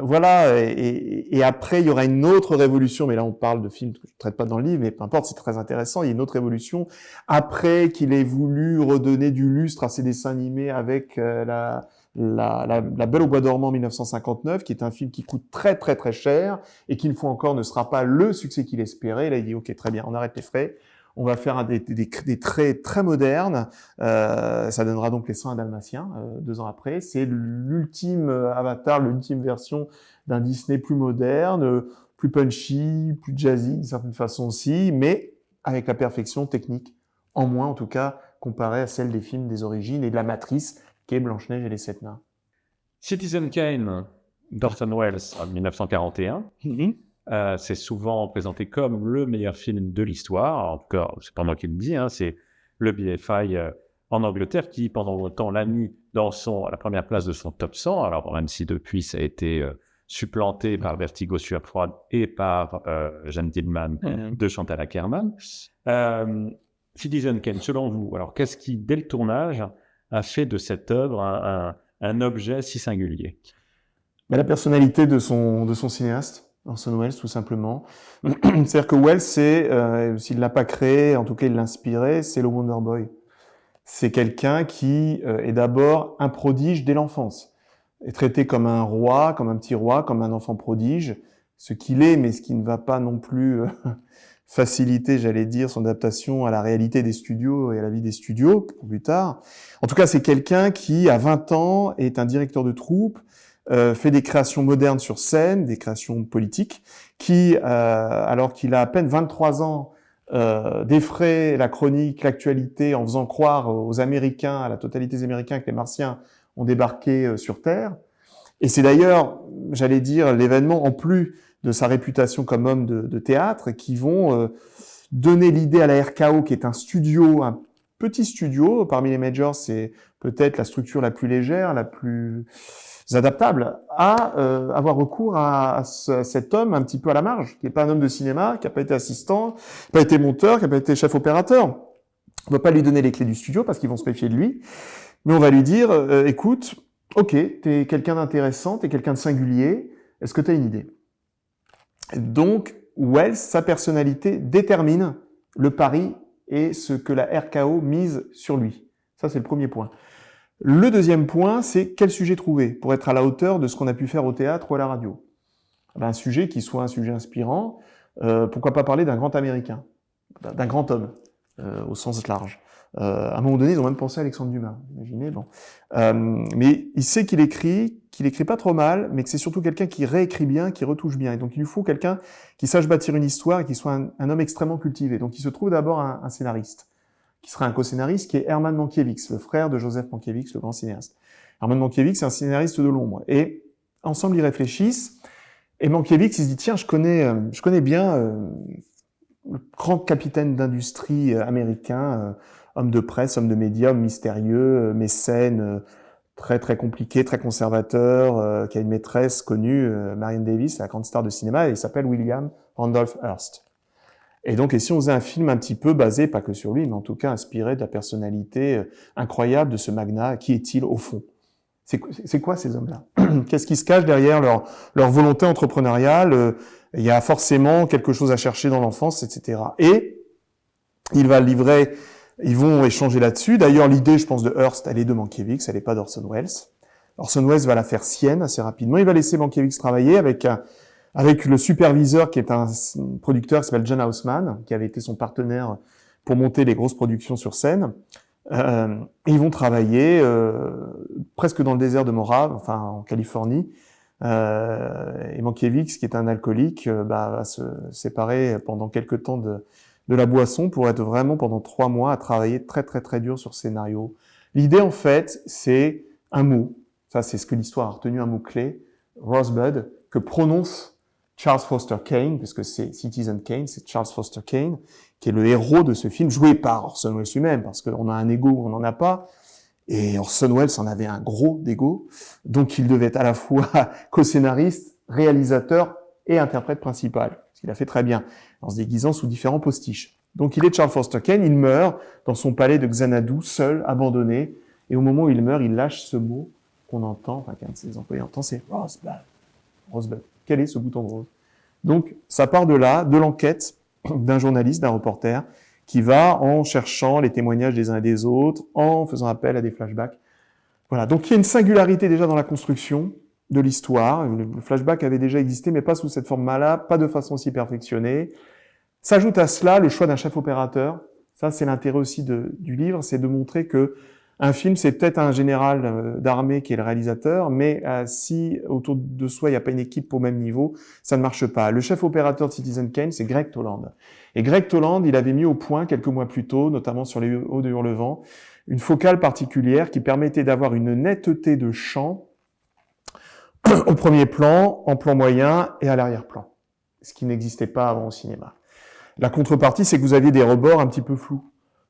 voilà, et après il y aura une autre révolution, mais là on parle de films que je ne traite pas dans le livre, mais peu importe, c'est très intéressant, il y a une autre révolution, après qu'il ait voulu redonner du lustre à ses dessins animés avec la Belle au bois dormant 1959, qui est un film qui coûte très très très cher, et qui une fois encore ne sera pas le succès qu'il espérait. Là il dit ok, très bien, on arrête les frais, on va faire des traits très modernes. Ça donnera donc les 101 Dalmatiens 2 ans après. C'est l'ultime avatar, l'ultime version d'un Disney plus moderne, plus punchy, plus jazzy d'une certaine façon aussi, mais avec la perfection technique, en moins en tout cas, comparée à celle des films des origines et de la matrice qu'est Blanche-Neige et les 7 nains. Citizen Kane d'Orson Welles en 1941. C'est souvent présenté comme le meilleur film de l'histoire. En tout cas, c'est pas moi qui le dis, hein, c'est le BFI en Angleterre qui, pendant longtemps, l'a mis à la première place de son top 100. Alors, même si depuis, ça a été supplanté par Vertigo sueur froide et par Jeanne Dielman de Chantal Akerman. Citizen Kane, selon vous, alors qu'est-ce qui, dès le tournage, a fait de cette œuvre un objet si singulier? La personnalité de son cinéaste. Orson Welles, tout simplement. C'est-à-dire que Welles, s'il l'a pas créé, en tout cas il l'a inspiré, c'est le Wonder Boy. C'est quelqu'un qui est d'abord un prodige dès l'enfance. Est traité comme un roi, comme un petit roi, comme un enfant prodige, ce qu'il est, mais ce qui ne va pas non plus faciliter, j'allais dire, son adaptation à la réalité des studios et à la vie des studios, pour plus tard. En tout cas, c'est quelqu'un qui, à 20 ans, est un directeur de troupe, fait des créations modernes sur scène, des créations politiques, qui, alors qu'il a à peine 23 ans, défraie la chronique, l'actualité, en faisant croire aux Américains, à la totalité des Américains, que les Martiens ont débarqué sur Terre. Et c'est d'ailleurs, j'allais dire, l'événement, en plus de sa réputation comme homme de théâtre, qui vont donner l'idée à la RKO, qui est un studio, un petit studio, parmi les majors, c'est peut-être la structure la plus légère, la plus adaptable, à avoir recours à cet homme un petit peu à la marge, qui n'est pas un homme de cinéma, qui n'a pas été assistant, qui n'a pas été monteur, qui n'a pas été chef opérateur. On ne va pas lui donner les clés du studio parce qu'ils vont se méfier de lui, mais on va lui dire, écoute, ok, t'es quelqu'un d'intéressant, t'es quelqu'un de singulier, est-ce que t'as une idée? Donc, Welles, sa personnalité détermine le pari et ce que la RKO mise sur lui. Ça, c'est le premier point. Le deuxième point, c'est quel sujet trouver pour être à la hauteur de ce qu'on a pu faire au théâtre ou à la radio. Un sujet qui soit un sujet inspirant, pourquoi pas parler d'un grand Américain, d'un grand homme, au sens large. À un moment donné, ils ont même pensé à Alexandre Dumas, imaginez, bon. Mais il sait qu'il écrit pas trop mal, mais que c'est surtout quelqu'un qui réécrit bien, qui retouche bien. Et donc il lui faut quelqu'un qui sache bâtir une histoire et qui soit un homme extrêmement cultivé. Donc il se trouve d'abord un scénariste, qui sera un co-scénariste, qui est Herman Mankiewicz, le frère de Joseph Mankiewicz, le grand cinéaste. Herman Mankiewicz, c'est un scénariste de l'ombre. Et ensemble, ils réfléchissent. Et Mankiewicz, il se dit, tiens, je connais bien le grand capitaine d'industrie américain, homme de presse, homme de médias, homme mystérieux, mécène, très très compliqué, très conservateur, qui a une maîtresse connue, Marianne Davies, la grande star de cinéma, et il s'appelle William Randolph Hearst. Et donc, et si on faisait un film un petit peu basé, pas que sur lui, mais en tout cas inspiré de la personnalité incroyable de ce magnat, qui est-il au fond? C'est quoi ces hommes-là? Qu'est-ce qui se cache derrière leur volonté entrepreneuriale? Il y a forcément quelque chose à chercher dans l'enfance, etc. Et ils vont échanger là-dessus. D'ailleurs, l'idée, je pense, de Hearst, elle est de Mankiewicz, elle n'est pas d'Orson Welles. Orson Welles va la faire sienne assez rapidement. Il va laisser Mankiewicz travailler avec le superviseur qui est un producteur qui s'appelle John Houseman, qui avait été son partenaire pour monter les grosses productions sur scène. Ils vont travailler presque dans le désert de Mojave, enfin en Californie. Et Mankiewicz, qui est un alcoolique, va se séparer pendant quelques temps de la boisson pour être vraiment pendant 3 mois à travailler très très très dur sur ce scénario. L'idée en fait, c'est un mot. Ça, c'est ce que l'histoire a retenu, un mot clé, Rosebud, que prononce Charles Foster Kane, parce que c'est Citizen Kane, c'est Charles Foster Kane, qui est le héros de ce film, joué par Orson Welles lui-même, parce qu'on a un ego ou on n'en a pas, et Orson Welles en avait un gros d'ego, donc il devait être à la fois co-scénariste, réalisateur et interprète principal, ce qu'il a fait très bien, en se déguisant sous différents postiches. Donc il est Charles Foster Kane, il meurt dans son palais de Xanadu, seul, abandonné, et au moment où il meurt, il lâche ce mot qu'on entend, enfin qu'un de ses employés entend, c'est Rosebud. Rosebud. Quel est ce bouton de rose? Donc, ça part de là, de l'enquête d'un journaliste, d'un reporter, qui va en cherchant les témoignages des uns et des autres, en faisant appel à des flashbacks. Voilà. Donc, il y a une singularité déjà dans la construction de l'histoire. Le flashback avait déjà existé, mais pas sous cette forme-là, pas de façon aussi perfectionnée. S'ajoute à cela le choix d'un chef opérateur. Ça, c'est l'intérêt aussi du livre, c'est de montrer que un film, c'est peut-être un général d'armée qui est le réalisateur, mais si autour de soi, il n'y a pas une équipe au même niveau, ça ne marche pas. Le chef opérateur de Citizen Kane, c'est Greg Toland. Et Greg Toland, il avait mis au point quelques mois plus tôt, notamment sur les hauts de Hurlevent, une focale particulière qui permettait d'avoir une netteté de champ au premier plan, en plan moyen et à l'arrière-plan, ce qui n'existait pas avant au cinéma. La contrepartie, c'est que vous aviez des rebords un petit peu flous.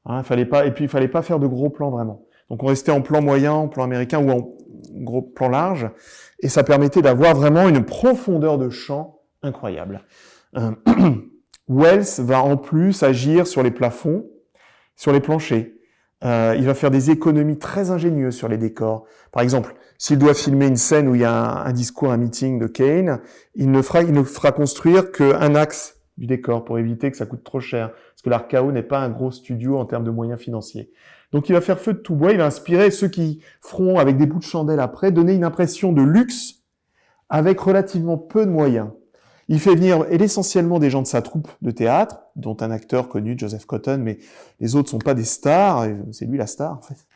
Il fallait pas faire de gros plans vraiment. Donc on restait en plan moyen, en plan américain ou en gros plan large, et ça permettait d'avoir vraiment une profondeur de champ incroyable. Welles va en plus agir sur les plafonds, sur les planchers. Il va faire des économies très ingénieuses sur les décors. Par exemple, s'il doit filmer une scène où il y a un discours, un meeting de Kane, il ne fera construire qu'un axe du décor pour éviter que ça coûte trop cher, parce que l'Arcao n'est pas un gros studio en termes de moyens financiers. Donc il va faire feu de tout bois, il va inspirer ceux qui feront avec des bouts de chandelle après, donner une impression de luxe avec relativement peu de moyens. Il fait venir essentiellement des gens de sa troupe de théâtre, dont un acteur connu, Joseph Cotton, mais les autres sont pas des stars, c'est lui la star en fait.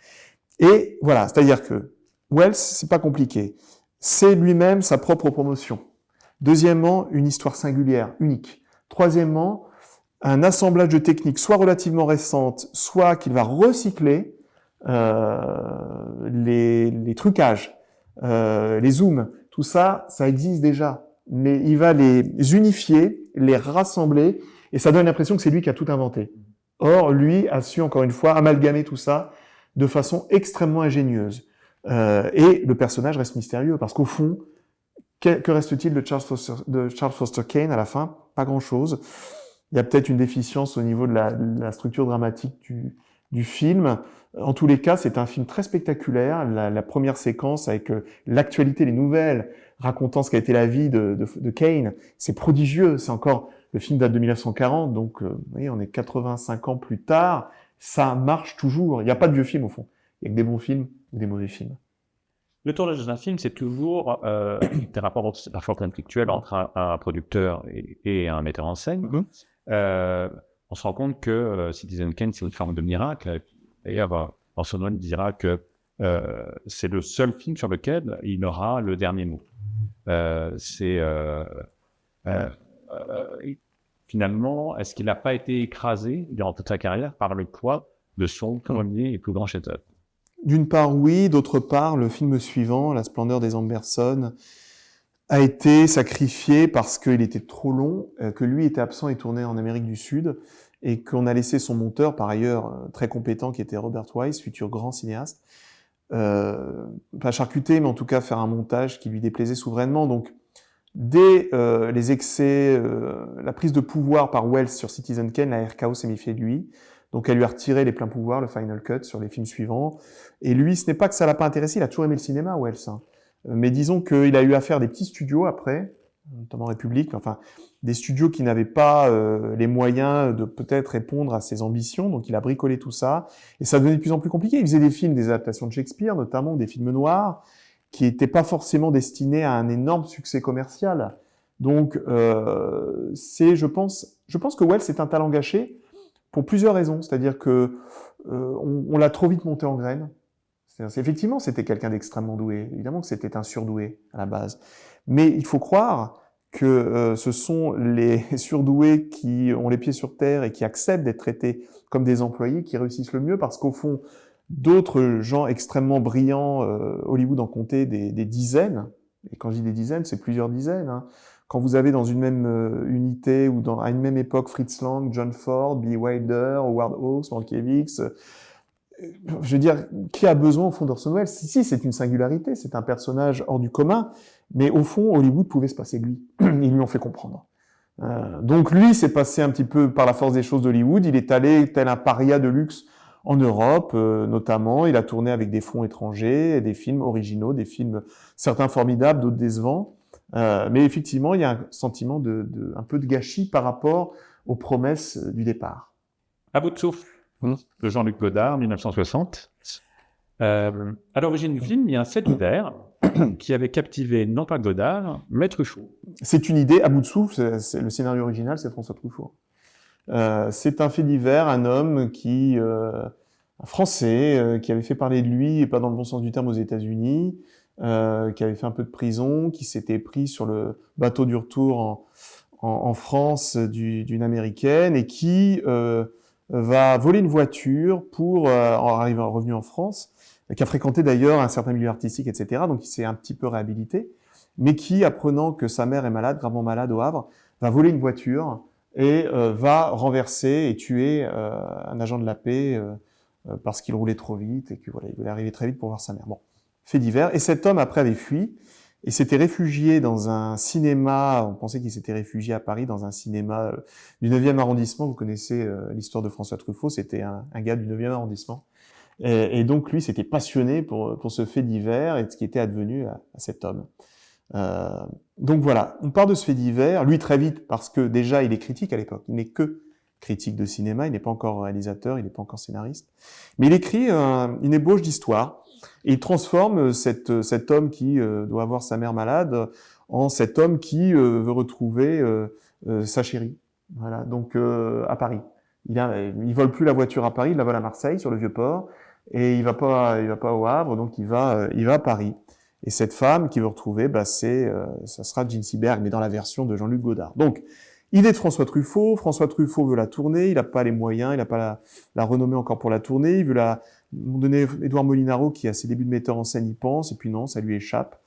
Et voilà, c'est-à-dire que Welles, c'est pas compliqué. C'est lui-même sa propre promotion. Deuxièmement, une histoire singulière, unique. Troisièmement, un assemblage de techniques soit relativement récentes, soit qu'il va recycler les trucages, les zooms, tout ça, ça existe déjà. Mais il va les unifier, les rassembler, et ça donne l'impression que c'est lui qui a tout inventé. Or, lui a su, encore une fois, amalgamer tout ça de façon extrêmement ingénieuse. Et le personnage reste mystérieux, parce qu'au fond, que reste-t-il de Charles Foster Kane à la fin? Pas grand-chose. Il y a peut-être une déficience au niveau de la structure dramatique du film. En tous les cas, c'est un film très spectaculaire. La première séquence avec l'actualité, les nouvelles, racontant ce qu'a été la vie de Kane, c'est prodigieux. C'est encore, le film date de 1940, donc vous voyez, on est 85 ans plus tard. Ça marche toujours. Il n'y a pas de vieux films au fond. Il n'y a que des bons films ou des mauvais films. Le tournage d'un film, c'est toujours des rapports parfois conflictuels entre un producteur et un metteur en scène. On se rend compte que Citizen Kane, c'est une forme de miracle. D'ailleurs, Orson Welles dira que c'est le seul film sur lequel il aura le dernier mot. Finalement, est-ce qu'il n'a pas été écrasé durant toute sa carrière par le poids de son premier et plus grand chef-d'œuvre? D'une part, oui. D'autre part, le film suivant, La splendeur des Amberson, a été sacrifié parce qu'il était trop long, que lui était absent et tourné en Amérique du Sud, et qu'on a laissé son monteur, par ailleurs très compétent, qui était Robert Wise, futur grand cinéaste, pas charcuter, mais en tout cas faire un montage qui lui déplaisait souverainement. Donc, dès les excès, la prise de pouvoir par Welles sur Citizen Kane, la RKO s'est méfiée de lui. Donc, elle lui a retiré les pleins pouvoirs, le final cut sur les films suivants. Et lui, ce n'est pas que ça l'a pas intéressé, il a toujours aimé le cinéma, Welles. Hein. Mais disons qu'il a eu affaire à des petits studios après, notamment République, enfin, des studios qui n'avaient pas les moyens de peut-être répondre à ses ambitions. Donc, il a bricolé tout ça. Et ça devenait de plus en plus compliqué. Il faisait des films, des adaptations de Shakespeare, notamment des films noirs, qui n'étaient pas forcément destinés à un énorme succès commercial. Donc, je pense que Welles est un talent gâché pour plusieurs raisons. C'est-à-dire que on l'a trop vite monté en graine. Effectivement, c'était quelqu'un d'extrêmement doué. Évidemment que c'était un surdoué à la base. Mais il faut croire que ce sont les surdoués qui ont les pieds sur terre et qui acceptent d'être traités comme des employés qui réussissent le mieux, parce qu'au fond, d'autres gens extrêmement brillants, Hollywood en comptait des dizaines, et quand je dis des dizaines, c'est plusieurs dizaines. Hein. Quand vous avez dans une même unité ou à une même époque Fritz Lang, John Ford, Billy Wilder, Howard Hawks, Mankiewicz, je veux dire, qui a besoin au fond d'Orson Welles? Si, c'est une singularité, c'est un personnage hors du commun, mais au fond, Hollywood pouvait se passer de lui. Ils lui ont fait comprendre. Donc lui, s'est passé un petit peu par la force des choses d'Hollywood. Il est allé tel un paria de luxe en Europe, notamment. Il a tourné avec des fonds étrangers, des films originaux, des films certains formidables, d'autres décevants. Mais effectivement, il y a un sentiment un peu de gâchis par rapport aux promesses du départ. À bout de souffle. De Jean-Luc Godard, 1960. À l'origine du film, il y a un fait divers qui avait captivé non pas Godard, mais Truffaut. C'est une idée, à bout de souffle, le scénario original, c'est François Truffaut. C'est un fait divers, un homme un Français, qui avait fait parler de lui, et pas dans le bon sens du terme, aux États-Unis, qui avait fait un peu de prison, qui s'était pris sur le bateau du retour en France d'une Américaine, et qui va voler une voiture pour revenu en France, qui a fréquenté d'ailleurs un certain milieu artistique, etc. Donc il s'est un petit peu réhabilité, mais qui, apprenant que sa mère est malade, gravement malade au Havre, va voler une voiture et va renverser et tuer un agent de la paix parce qu'il roulait trop vite et que voilà, il voulait arriver très vite pour voir sa mère. Bon, fait divers. Et cet homme après avait fui et s'était réfugié dans un cinéma. On pensait qu'il s'était réfugié à Paris dans un cinéma du 9e arrondissement. Vous connaissez l'histoire de François Truffaut, c'était un gars du 9e arrondissement. Et donc lui s'était passionné pour ce fait divers et de ce qui était advenu à cet homme. Donc voilà, on part de ce fait divers, lui très vite, parce que déjà il est critique à l'époque, il n'est que critique de cinéma, il n'est pas encore réalisateur, il n'est pas encore scénariste, mais il écrit une ébauche d'histoire, et il transforme cet homme qui doit avoir sa mère malade en cet homme qui veut retrouver sa chérie, voilà, donc à Paris. Il vole plus la voiture à Paris, il la vole à Marseille, sur le Vieux-Port, et il va pas au Havre, donc il va à Paris. Et cette femme qui veut retrouver, ça sera Jean Seberg, mais dans la version de Jean-Luc Godard. Donc, idée de François Truffaut. François Truffaut veut la tourner, il n'a pas les moyens, il n'a pas la renommée encore pour la tourner. Il veut à un moment donné, Édouard Molinaro, qui a ses débuts de metteur en scène, y pense, et puis non, ça lui échappe.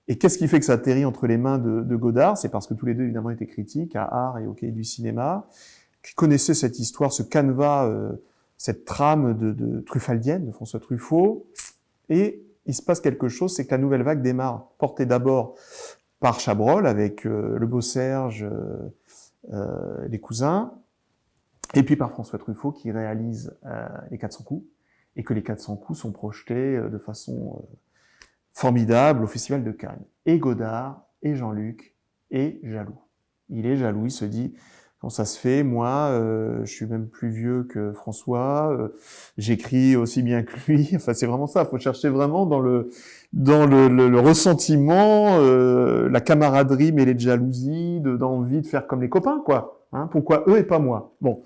Et qu'est-ce qui fait que ça atterrit entre les mains de Godard? C'est parce que tous les deux, évidemment, étaient critiques à art et au cahier du cinéma, qui connaissaient cette histoire, ce canevas, cette trame de truffaldienne de François Truffaut. Et il se passe quelque chose, c'est que la nouvelle vague démarre, portée d'abord par Chabrol avec Le Beau Serge, les cousins, et puis par François Truffaut qui réalise les 400 coups, et que les 400 coups sont projetés de façon formidable au Festival de Cannes. Et Godard, et Jean-Luc, est jaloux. Il est jaloux, il se dit... Quand ça se fait, moi, je suis même plus vieux que François, j'écris aussi bien que lui. Enfin, c'est vraiment ça. Il faut chercher vraiment dans le ressentiment, la camaraderie mêlée de jalousie, d'envie de faire comme les copains, quoi. Hein, pourquoi eux et pas moi? Bon.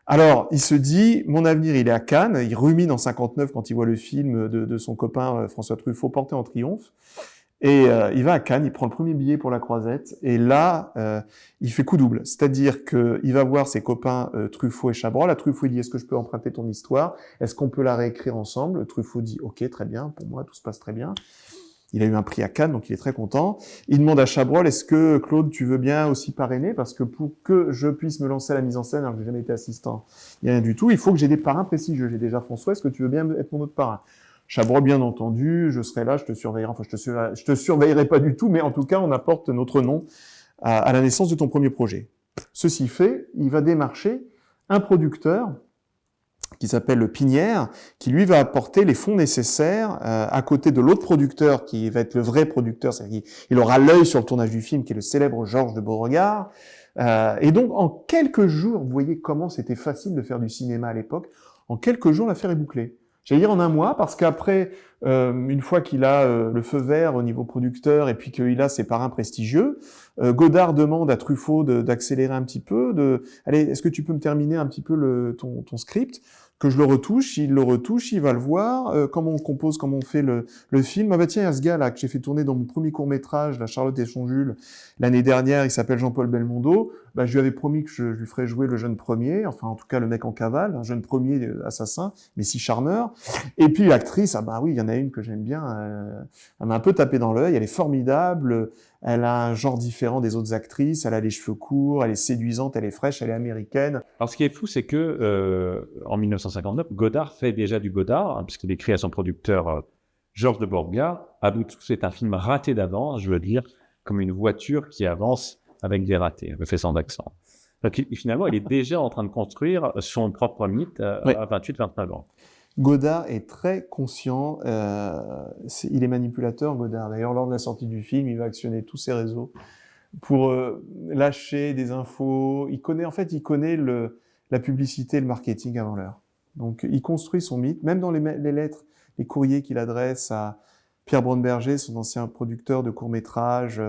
Alors, il se dit, mon avenir, il est à Cannes. Il rumine en 59 quand il voit le film de son copain François Truffaut porté en triomphe. Et il va à Cannes, il prend le premier billet pour la Croisette, et là, il fait coup double. C'est-à-dire qu'il va voir ses copains Truffaut et Chabrol. À Truffaut, il dit, est-ce que je peux emprunter ton histoire? Est-ce qu'on peut la réécrire ensemble? Truffaut dit, ok, très bien, pour moi, tout se passe très bien. Il a eu un prix à Cannes, donc il est très content. Il demande à Chabrol, est-ce que Claude, tu veux bien aussi parrainer? Parce que pour que je puisse me lancer à la mise en scène, alors que j'ai jamais été assistant, il n'y a rien du tout, il faut que j'ai des parrains prestigieux. J'ai déjà François, est-ce que tu veux bien être mon autre parrain? Chabrol, bien entendu, je serai là, je te surveillerai. Enfin, je te surveillerai pas du tout, mais en tout cas, on apporte notre nom à la naissance de ton premier projet. Ceci fait, il va démarcher un producteur qui s'appelle le Pinière, qui lui va apporter les fonds nécessaires à côté de l'autre producteur qui va être le vrai producteur, c'est-à-dire qu'il aura l'œil sur le tournage du film, qui est le célèbre Georges de Beauregard. Et donc, en quelques jours, vous voyez comment c'était facile de faire du cinéma à l'époque, en quelques jours, l'affaire est bouclée. J'allais dire en un mois, parce qu'après, une fois qu'il a le feu vert au niveau producteur et puis qu'il a ses parrains prestigieux, Godard demande à Truffaut d'accélérer un petit peu, allez, est-ce que tu peux me terminer un petit peu ton script, que je le retouche, il va le voir, comment on compose, comment on fait le film. Ah bah tiens, il y a ce gars-là que j'ai fait tourner dans mon premier court-métrage, la Charlotte et son Jules, l'année dernière, il s'appelle Jean-Paul Belmondo. Bah, je lui avais promis que je lui ferais jouer le jeune premier, enfin en tout cas le mec en cavale, un jeune premier assassin, mais si charmeur. Et puis l'actrice, ah bah oui, il y en a une que j'aime bien, elle m'a un peu tapé dans l'œil, elle est formidable, elle a un genre différent des autres actrices, elle a les cheveux courts, elle est séduisante, elle est fraîche, elle est américaine. Alors, ce qui est fou, c'est que en 1959, Godard fait déjà du Godard, hein, puisqu'il écrit à son producteur Georges de Beauregard. À bout de tout, c'est un film raté d'avance, je veux dire, comme une voiture qui avance avec des ratés, le fait sans accent. Donc, finalement, il est déjà en train de construire son propre mythe à 28-29 ans. Godard est très conscient, il est manipulateur, Godard. D'ailleurs, lors de la sortie du film, il va actionner tous ses réseaux pour lâcher des infos. Il connaît la publicité et le marketing avant l'heure. Donc, il construit son mythe, même dans les lettres, les courriers qu'il adresse à Pierre Braunberger, son ancien producteur de courts-métrages.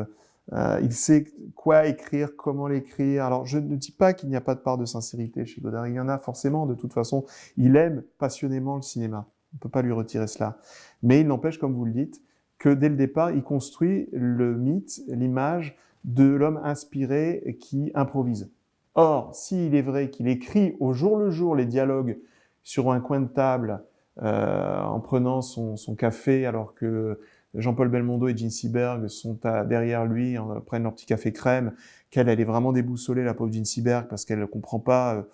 Il sait quoi écrire, comment l'écrire. Alors, je ne dis pas qu'il n'y a pas de part de sincérité chez Godard. Il y en a forcément. De toute façon, il aime passionnément le cinéma. On ne peut pas lui retirer cela. Mais il n'empêche, comme vous le dites, que dès le départ, il construit le mythe, l'image de l'homme inspiré qui improvise. Or, s'il est vrai qu'il écrit au jour le jour les dialogues sur un coin de table, en prenant son café, alors que Jean-Paul Belmondo et Jean Seberg sont derrière lui, prennent leur petit café crème, qu'elle est vraiment déboussolée, la pauvre Jean Seberg, parce qu'elle ne comprend pas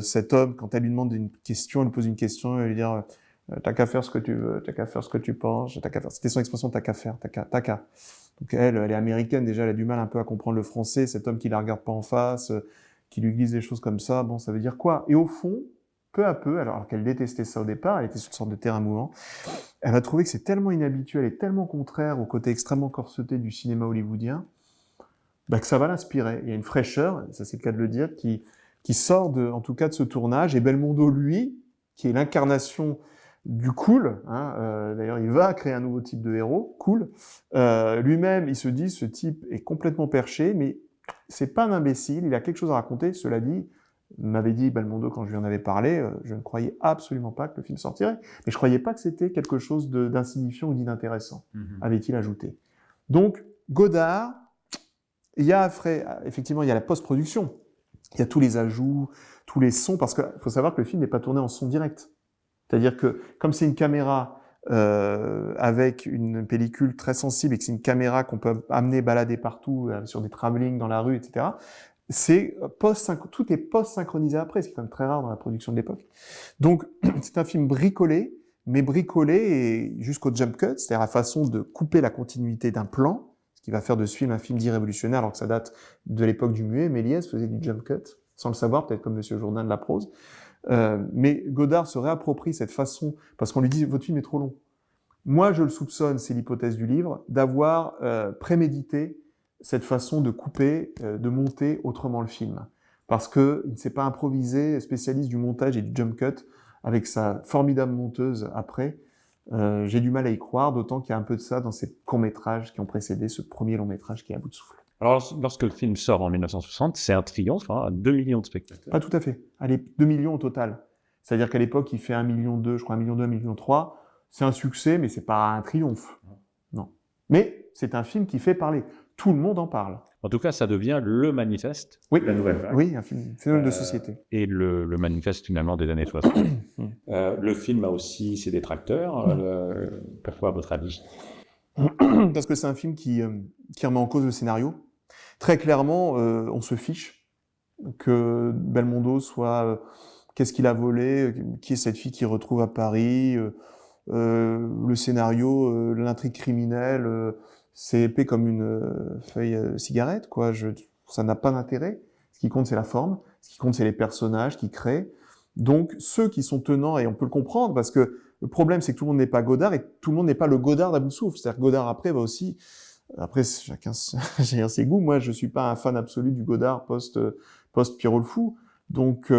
cet homme. Quand elle lui demande une question, elle lui pose une question, elle lui dit t'as qu'à faire ce que tu veux, t'as qu'à faire ce que tu penses, t'as qu'à faire. C'était son expression, t'as qu'à faire, t'as qu'à. Donc elle est américaine, déjà, elle a du mal un peu à comprendre le français. Cet homme qui la regarde pas en face, qui lui glisse des choses comme ça, bon, ça veut dire quoi? Et au fond, peu à peu, alors qu'elle détestait ça au départ, elle était sur une sorte de terrain mouvant, elle va trouver que c'est tellement inhabituel et tellement contraire au côté extrêmement corseté du cinéma hollywoodien, bah que ça va l'inspirer. Il y a une fraîcheur, ça c'est le cas de le dire, qui sort en tout cas de ce tournage. Et Belmondo, lui, qui est l'incarnation du cool, d'ailleurs il va créer un nouveau type de héros, cool, lui-même il se dit ce type est complètement perché, mais c'est pas un imbécile, il a quelque chose à raconter. Cela dit, m'avait dit Belmondo quand je lui en avais parlé, je ne croyais absolument pas que le film sortirait, mais je croyais pas que c'était quelque chose d'insignifiant ou d'inintéressant, avait-il ajouté. Donc, Godard, effectivement, il y a la post-production, il y a tous les ajouts, tous les sons, parce qu'il faut savoir que le film n'est pas tourné en son direct. C'est-à-dire que, comme c'est une caméra avec une pellicule très sensible et que c'est une caméra qu'on peut amener balader partout, sur des travelling dans la rue, etc., tout est post-synchronisé après, ce qui est quand même très rare dans la production de l'époque. Donc, c'est un film bricolé, mais bricolé et jusqu'au jump cut, c'est-à-dire la façon de couper la continuité d'un plan, ce qui va faire de ce film un film dit révolutionnaire, alors que ça date de l'époque du muet. Méliès faisait du jump cut, sans le savoir, peut-être comme Monsieur Jourdain de la prose. Mais Godard se réapproprie cette façon, parce qu'on lui dit « votre film est trop long ». Moi, je le soupçonne, c'est l'hypothèse du livre, d'avoir prémédité cette façon de couper, de monter autrement le film. Parce qu'il ne s'est pas improvisé, spécialiste du montage et du jump cut, avec sa formidable monteuse après. J'ai du mal à y croire, d'autant qu'il y a un peu de ça dans ces courts-métrages qui ont précédé ce premier long-métrage qui est à bout de souffle. Alors, lorsque le film sort en 1960, c'est un triomphe, 2 millions de spectateurs. Pas tout à fait. Allez, 2 millions au total. C'est-à-dire qu'à l'époque, il fait 1,2 million, je crois 1,2 million, 1,3 million. C'est un succès, mais c'est pas un triomphe. Non. Mais c'est un film qui fait parler. Tout le monde en parle. En tout cas, ça devient le manifeste de la nouvelle vague. Oui, un phénomène de société. Et le manifeste finalement des années 60. Le film a aussi ses détracteurs. Parfois, à votre avis, parce que c'est un film qui remet en cause le scénario. Très clairement, on se fiche que Belmondo soit... qu'est-ce qu'il a volé, qui est cette fille qu'il retrouve à Paris, le scénario, l'intrigue criminelle, c'est épais comme une feuille cigarette, quoi. Ça n'a pas d'intérêt. Ce qui compte, c'est la forme. Ce qui compte, c'est les personnages qui créent. Donc, ceux qui sont tenants, et on peut le comprendre, parce que le problème, c'est que tout le monde n'est pas Godard, et tout le monde n'est pas le Godard d'à bout de souffle. C'est-à-dire que Godard, après, va aussi... Après, chacun ses goûts. Moi, je suis pas un fan absolu du Godard post-Pierrot le Fou. Donc,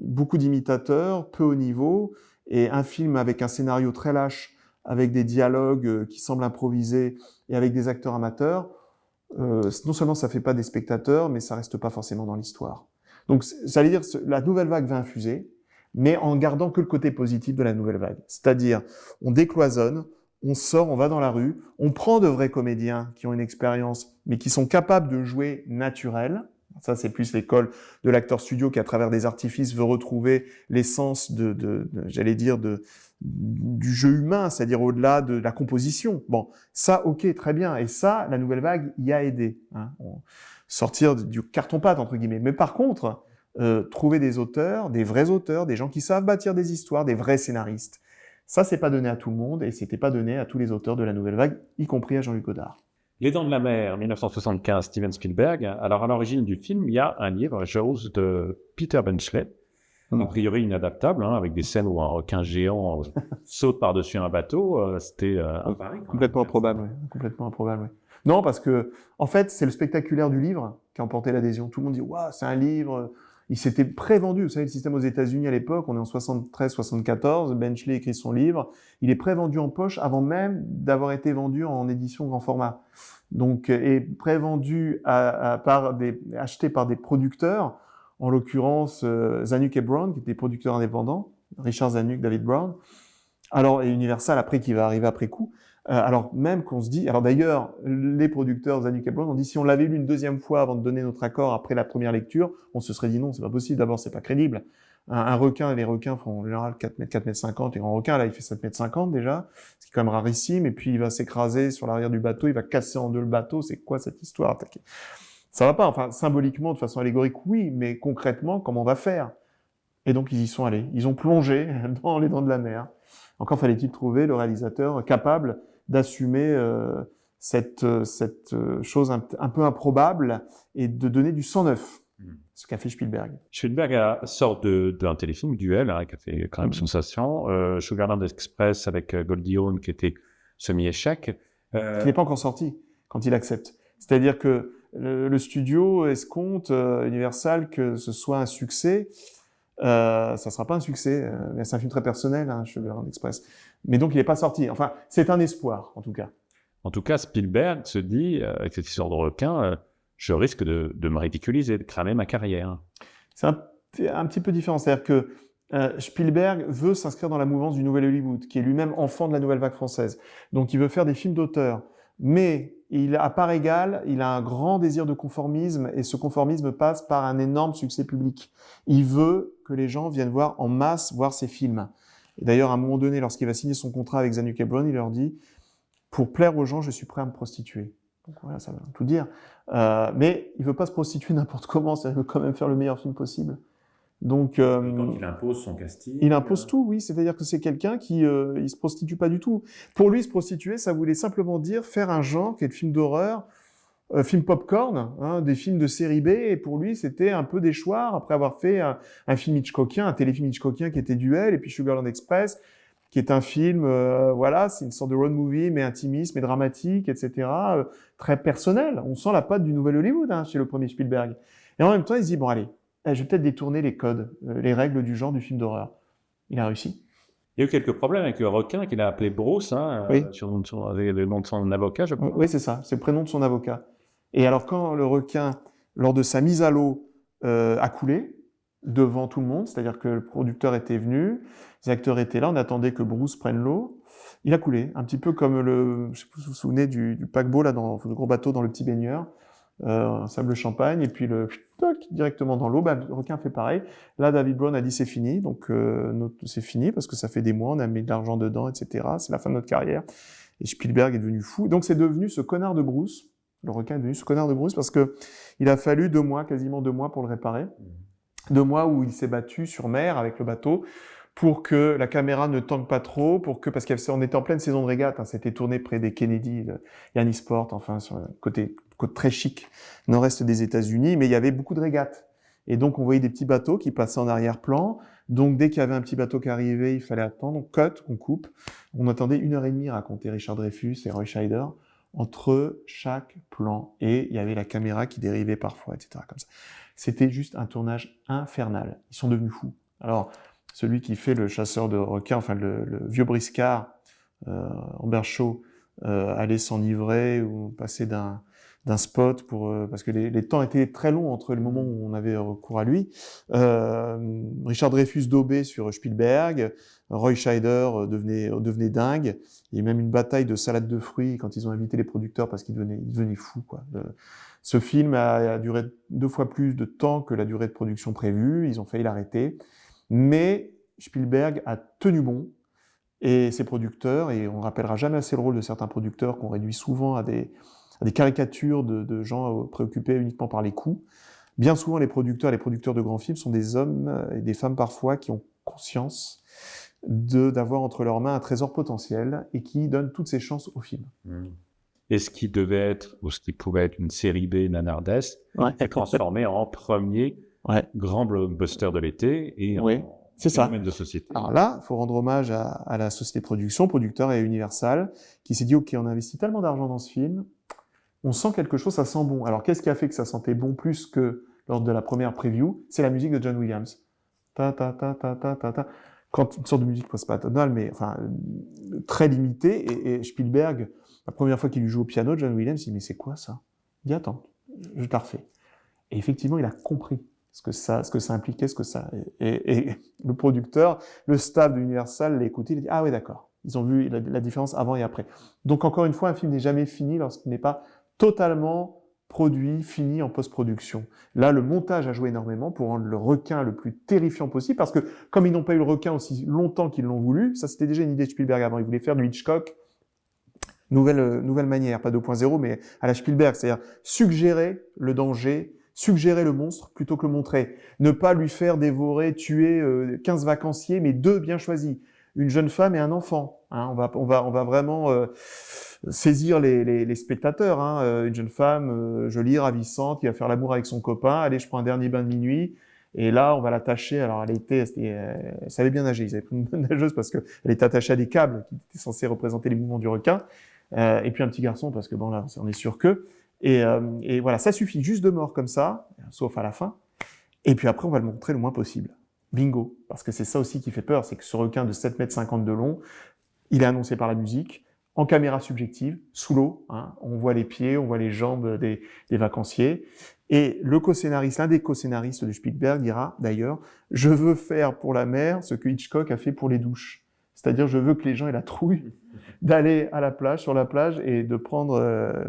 beaucoup d'imitateurs, peu haut niveau, et un film avec un scénario très lâche, avec des dialogues qui semblent improvisés, et avec des acteurs amateurs, non seulement ça fait pas des spectateurs, mais ça reste pas forcément dans l'histoire. Donc, j'allais dire, la nouvelle vague va infuser, mais en gardant que le côté positif de la nouvelle vague. C'est-à-dire, on décloisonne, on sort, on va dans la rue, on prend de vrais comédiens qui ont une expérience, mais qui sont capables de jouer naturel. Ça, c'est plus l'école de l'acteur studio qui, à travers des artifices, veut retrouver l'essence j'allais dire, du jeu humain, c'est-à-dire au-delà de la composition. Bon, ça, ok, très bien. Et ça, la nouvelle vague y a aidé. Hein. Sortir du carton-pâte, entre guillemets. Mais par contre, trouver des auteurs, des vrais auteurs, des gens qui savent bâtir des histoires, des vrais scénaristes. Ça, c'est pas donné à tout le monde et c'était pas donné à tous les auteurs de la nouvelle vague, y compris à Jean-Luc Godard. Les Dents de la Mer, 1975, Steven Spielberg. Alors, à l'origine du film, il y a un livre, Jaws, de Peter Benchley, a priori inadaptable, hein, avec des scènes où un requin géant saute par-dessus un bateau. C'était un pari. Complètement improbable, oui. Complètement improbable, oui. Non, parce que, en fait, c'est le spectaculaire du livre qui a emporté l'adhésion. Tout le monde dit, waouh, c'est un livre. Il s'était prévendu. Vous savez, le système aux États-Unis à l'époque, on est en 73-74, Benchley écrit son livre. Il est prévendu en poche avant même d'avoir été vendu en édition grand format. Donc, et prévendu acheté par des producteurs, en l'occurrence Zanuck et Brown, qui étaient producteurs indépendants, Richard Zanuck, David Brown. Alors, et Universal après qui va arriver après coup. Alors même qu'on se dit, alors d'ailleurs, les producteurs Zanuck et Brown ont dit si on l'avait lu une deuxième fois avant de donner notre accord après la première lecture, on se serait dit non, c'est pas possible. D'abord, c'est pas crédible. Un requin, les requins font en général 4 mètres 50, les grands requins, là, il fait 7 mètres 50 déjà, ce qui est quand même rarissime, et puis il va s'écraser sur l'arrière du bateau, il va casser en deux le bateau, c'est quoi cette histoire? Ça va pas, enfin, symboliquement, de façon allégorique, oui, mais concrètement, comment on va faire? Et donc, ils y sont allés. Ils ont plongé dans les Dents de la Mer. Encore fallait-il trouver le réalisateur capable d'assumer cette chose un peu improbable et de donner du sang neuf, ce qu'a fait Spielberg. Spielberg sort d'un téléfilm, Duel, hein, qui a fait quand même sensation. Sugarland Express avec Goldie Hawn, qui était semi-échec. Qui n'est pas encore sorti quand il accepte. C'est-à-dire que le studio escompte, Universal, que ce soit un succès. Ça sera pas un succès, mais c'est un film très personnel, hein, Sugarland Express. Mais donc il n'est pas sorti. Enfin, c'est un espoir, en tout cas. En tout cas, Spielberg se dit, avec cette histoire de requin, je risque de me ridiculiser, de cramer ma carrière. C'est un petit peu différent. C'est-à-dire que Spielberg veut s'inscrire dans la mouvance du Nouvel Hollywood, qui est lui-même enfant de la nouvelle vague française. Donc il veut faire des films d'auteur. Mais à part égale, il a un grand désir de conformisme et ce conformisme passe par un énorme succès public. Il veut que les gens viennent voir en masse voir ses films. Et d'ailleurs, à un moment donné, lorsqu'il va signer son contrat avec Zanuck et Brown, il leur dit « Pour plaire aux gens, je suis prêt à me prostituer ». Donc voilà, ça veut tout dire. Mais il veut pas se prostituer n'importe comment, il veut quand même faire le meilleur film possible. Donc, quand il impose son casting. Il impose tout, oui. C'est-à-dire que c'est quelqu'un qui il se prostitue pas du tout. Pour lui, se prostituer, ça voulait simplement dire faire un genre qui est le film d'horreur, film popcorn, hein, des films de série B. Et pour lui, c'était un peu déchoir après avoir fait un film Hitchcockien, un téléfilm Hitchcockien qui était Duel, et puis Sugarland Express, qui est un film, voilà, c'est une sorte de road movie, mais intimiste, mais dramatique, etc., très personnel. On sent la patte du Nouvel Hollywood hein, chez le premier Spielberg. Et en même temps, il se dit bon allez. Je vais peut-être détourner les codes, les règles du genre du film d'horreur. Il a réussi. Il y a eu quelques problèmes avec le requin qu'il a appelé Bruce, hein, oui. Sur le nom de son avocat, je crois. Oui, c'est ça, c'est le prénom de son avocat. Et alors quand le requin, lors de sa mise à l'eau, a coulé, devant tout le monde, c'est-à-dire que le producteur était venu, les acteurs étaient là, on attendait que Bruce prenne l'eau, il a coulé, un petit peu comme je sais pas si vous vous souvenez du paquebot, là, dans le gros bateau dans le petit baigneur. Sable champagne et puis directement dans l'eau, le requin fait pareil. Là, David Brown a dit c'est fini, donc c'est fini parce que ça fait des mois, on a mis de l'argent dedans, etc. C'est la fin de notre carrière. Et Spielberg est devenu fou. Donc c'est devenu ce connard de Bruce. Le requin est devenu ce connard de Bruce parce que il a fallu 2 mois, quasiment 2 mois pour le réparer. 2 mois où il s'est battu sur mer avec le bateau pour que la caméra ne tangue pas trop, parce qu'on était en pleine saison de régate, hein, c'était tourné près des Kennedy, Yannisport, enfin sur le côte très chic nord-est des États-Unis, mais il y avait beaucoup de régates. Et donc on voyait des petits bateaux qui passaient en arrière-plan. Donc dès qu'il y avait un petit bateau qui arrivait, il fallait attendre. On cut, on coupe. On attendait 1h30, racontait Richard Dreyfuss et Roy Scheider, entre chaque plan. Et il y avait la caméra qui dérivait parfois, etc. Comme ça. C'était juste un tournage infernal. Ils sont devenus fous. Alors, celui qui fait le chasseur de requins, enfin le vieux briscard, Robert Shaw, allait s'enivrer ou passer d'un spot parce que les temps étaient très longs entre le moment où on avait recours à lui. Richard Dreyfuss daubait sur Spielberg, Roy Scheider devenait dingue. Il y a eu même une bataille de salade de fruits quand ils ont invité les producteurs parce qu'ils devenaient fous, quoi. Ce film a duré 2 fois plus de temps que la durée de production prévue. Ils ont failli l'arrêter. Mais Spielberg a tenu bon. Et ses producteurs, et on ne rappellera jamais assez le rôle de certains producteurs qu'on réduit souvent à des caricatures de gens préoccupés uniquement par les coûts. Bien souvent, les producteurs de grands films sont des hommes et des femmes parfois qui ont conscience d'avoir entre leurs mains un trésor potentiel et qui donnent toutes ses chances au film. Et ce qui devait être, ou ce qui pouvait être une série B nanardesque, est transformé en premier grand blockbuster de l'été et c'est ça. phénomène de société. Alors là, il faut rendre hommage à la société de production, producteur et Universal, qui s'est dit, OK, on a investi tellement d'argent dans ce film, on sent quelque chose, ça sent bon. Alors qu'est-ce qui a fait que ça sentait bon plus que lors de la première preview? C'est la musique de John Williams. Ta ta ta ta ta ta ta. Quand une sorte de musique post-patonale, mais enfin très limitée. Et Spielberg, la première fois qu'il lui joue au piano, John Williams, il dit mais c'est quoi ça? Il dit attends, je te la refais. Et effectivement, il a compris ce que ça impliquait, et le producteur, le staff de Universal l'a écouté, il a dit ah oui d'accord. Ils ont vu la différence avant et après. Donc encore une fois, un film n'est jamais fini lorsqu'il n'est pas totalement produit, fini en post-production. Là, le montage a joué énormément pour rendre le requin le plus terrifiant possible, parce que comme ils n'ont pas eu le requin aussi longtemps qu'ils l'ont voulu, ça c'était déjà une idée de Spielberg avant, il voulait faire du Hitchcock, nouvelle manière, pas 2.0, mais à la Spielberg, c'est-à-dire suggérer le danger, suggérer le monstre plutôt que le montrer. Ne pas lui faire dévorer, tuer 15 vacanciers, mais 2 bien choisis. Une jeune femme et un enfant. Hein. On va vraiment saisir les spectateurs. Hein. Une jeune femme jolie, ravissante, qui va faire l'amour avec son copain. Allez, je prends un dernier bain de minuit. Et là, on va l'attacher. Alors, elle savait bien nager. Ils avaient pris une bonne nageuse parce qu'elle était attachée à des câbles qui étaient censés représenter les mouvements du requin. Et puis un petit garçon parce que bon là, on est sûr que. Et voilà, ça suffit juste de mort comme ça, sauf à la fin. Et puis après, on va le montrer le moins possible. Bingo. Parce que c'est ça aussi qui fait peur, c'est que ce requin de 7,50 m de long, il est annoncé par la musique, en caméra subjective, sous l'eau. Hein, on voit les pieds, on voit les jambes des vacanciers. Et l'un des co-scénaristes de Spielberg dira d'ailleurs, je veux faire pour la mer ce que Hitchcock a fait pour les douches. C'est-à-dire, je veux que les gens aient la trouille d'aller à la plage, sur la plage, et de prendre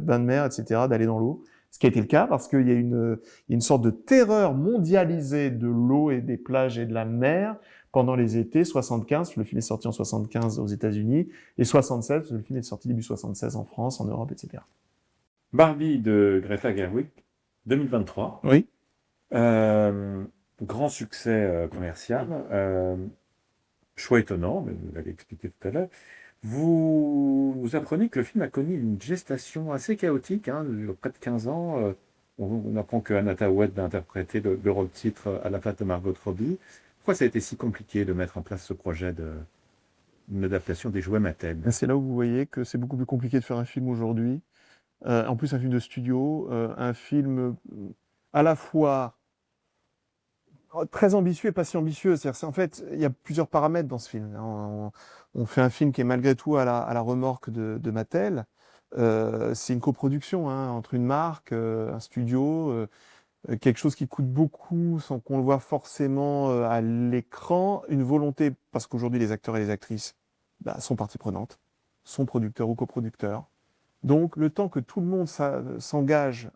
bain de mer, etc., d'aller dans l'eau. Ce qui a été le cas, parce qu'il y a une sorte de terreur mondialisée de l'eau et des plages et de la mer pendant les étés 75. Le film est sorti en 75 aux États-Unis, et 76, le film est sorti début 76 en France, en Europe, etc. Barbie de Greta Gerwig, 2023. Oui. Grand succès commercial. Choix étonnant, mais vous l'avez expliqué tout à l'heure. Vous apprenez que le film a connu une gestation assez chaotique, hein, de près de 15 ans. On apprend que Anna Tawwet va interpréter le rôle titre à la place de Margot Robbie. Pourquoi ça a été si compliqué de mettre en place ce projet d'une adaptation des jouets Mattel? C'est là où vous voyez que c'est beaucoup plus compliqué de faire un film aujourd'hui. En plus, un film de studio, un film à la fois très ambitieux et pas si ambitieux. C'est-à-dire, en fait, il y a plusieurs paramètres dans ce film. On fait un film qui est malgré tout à la remorque de Mattel. C'est une coproduction entre une marque, un studio, quelque chose qui coûte beaucoup sans qu'on le voit forcément à l'écran. Une volonté, parce qu'aujourd'hui les acteurs et les actrices sont partie prenante, sont producteurs ou coproducteurs. Donc le temps que tout le monde s'engage,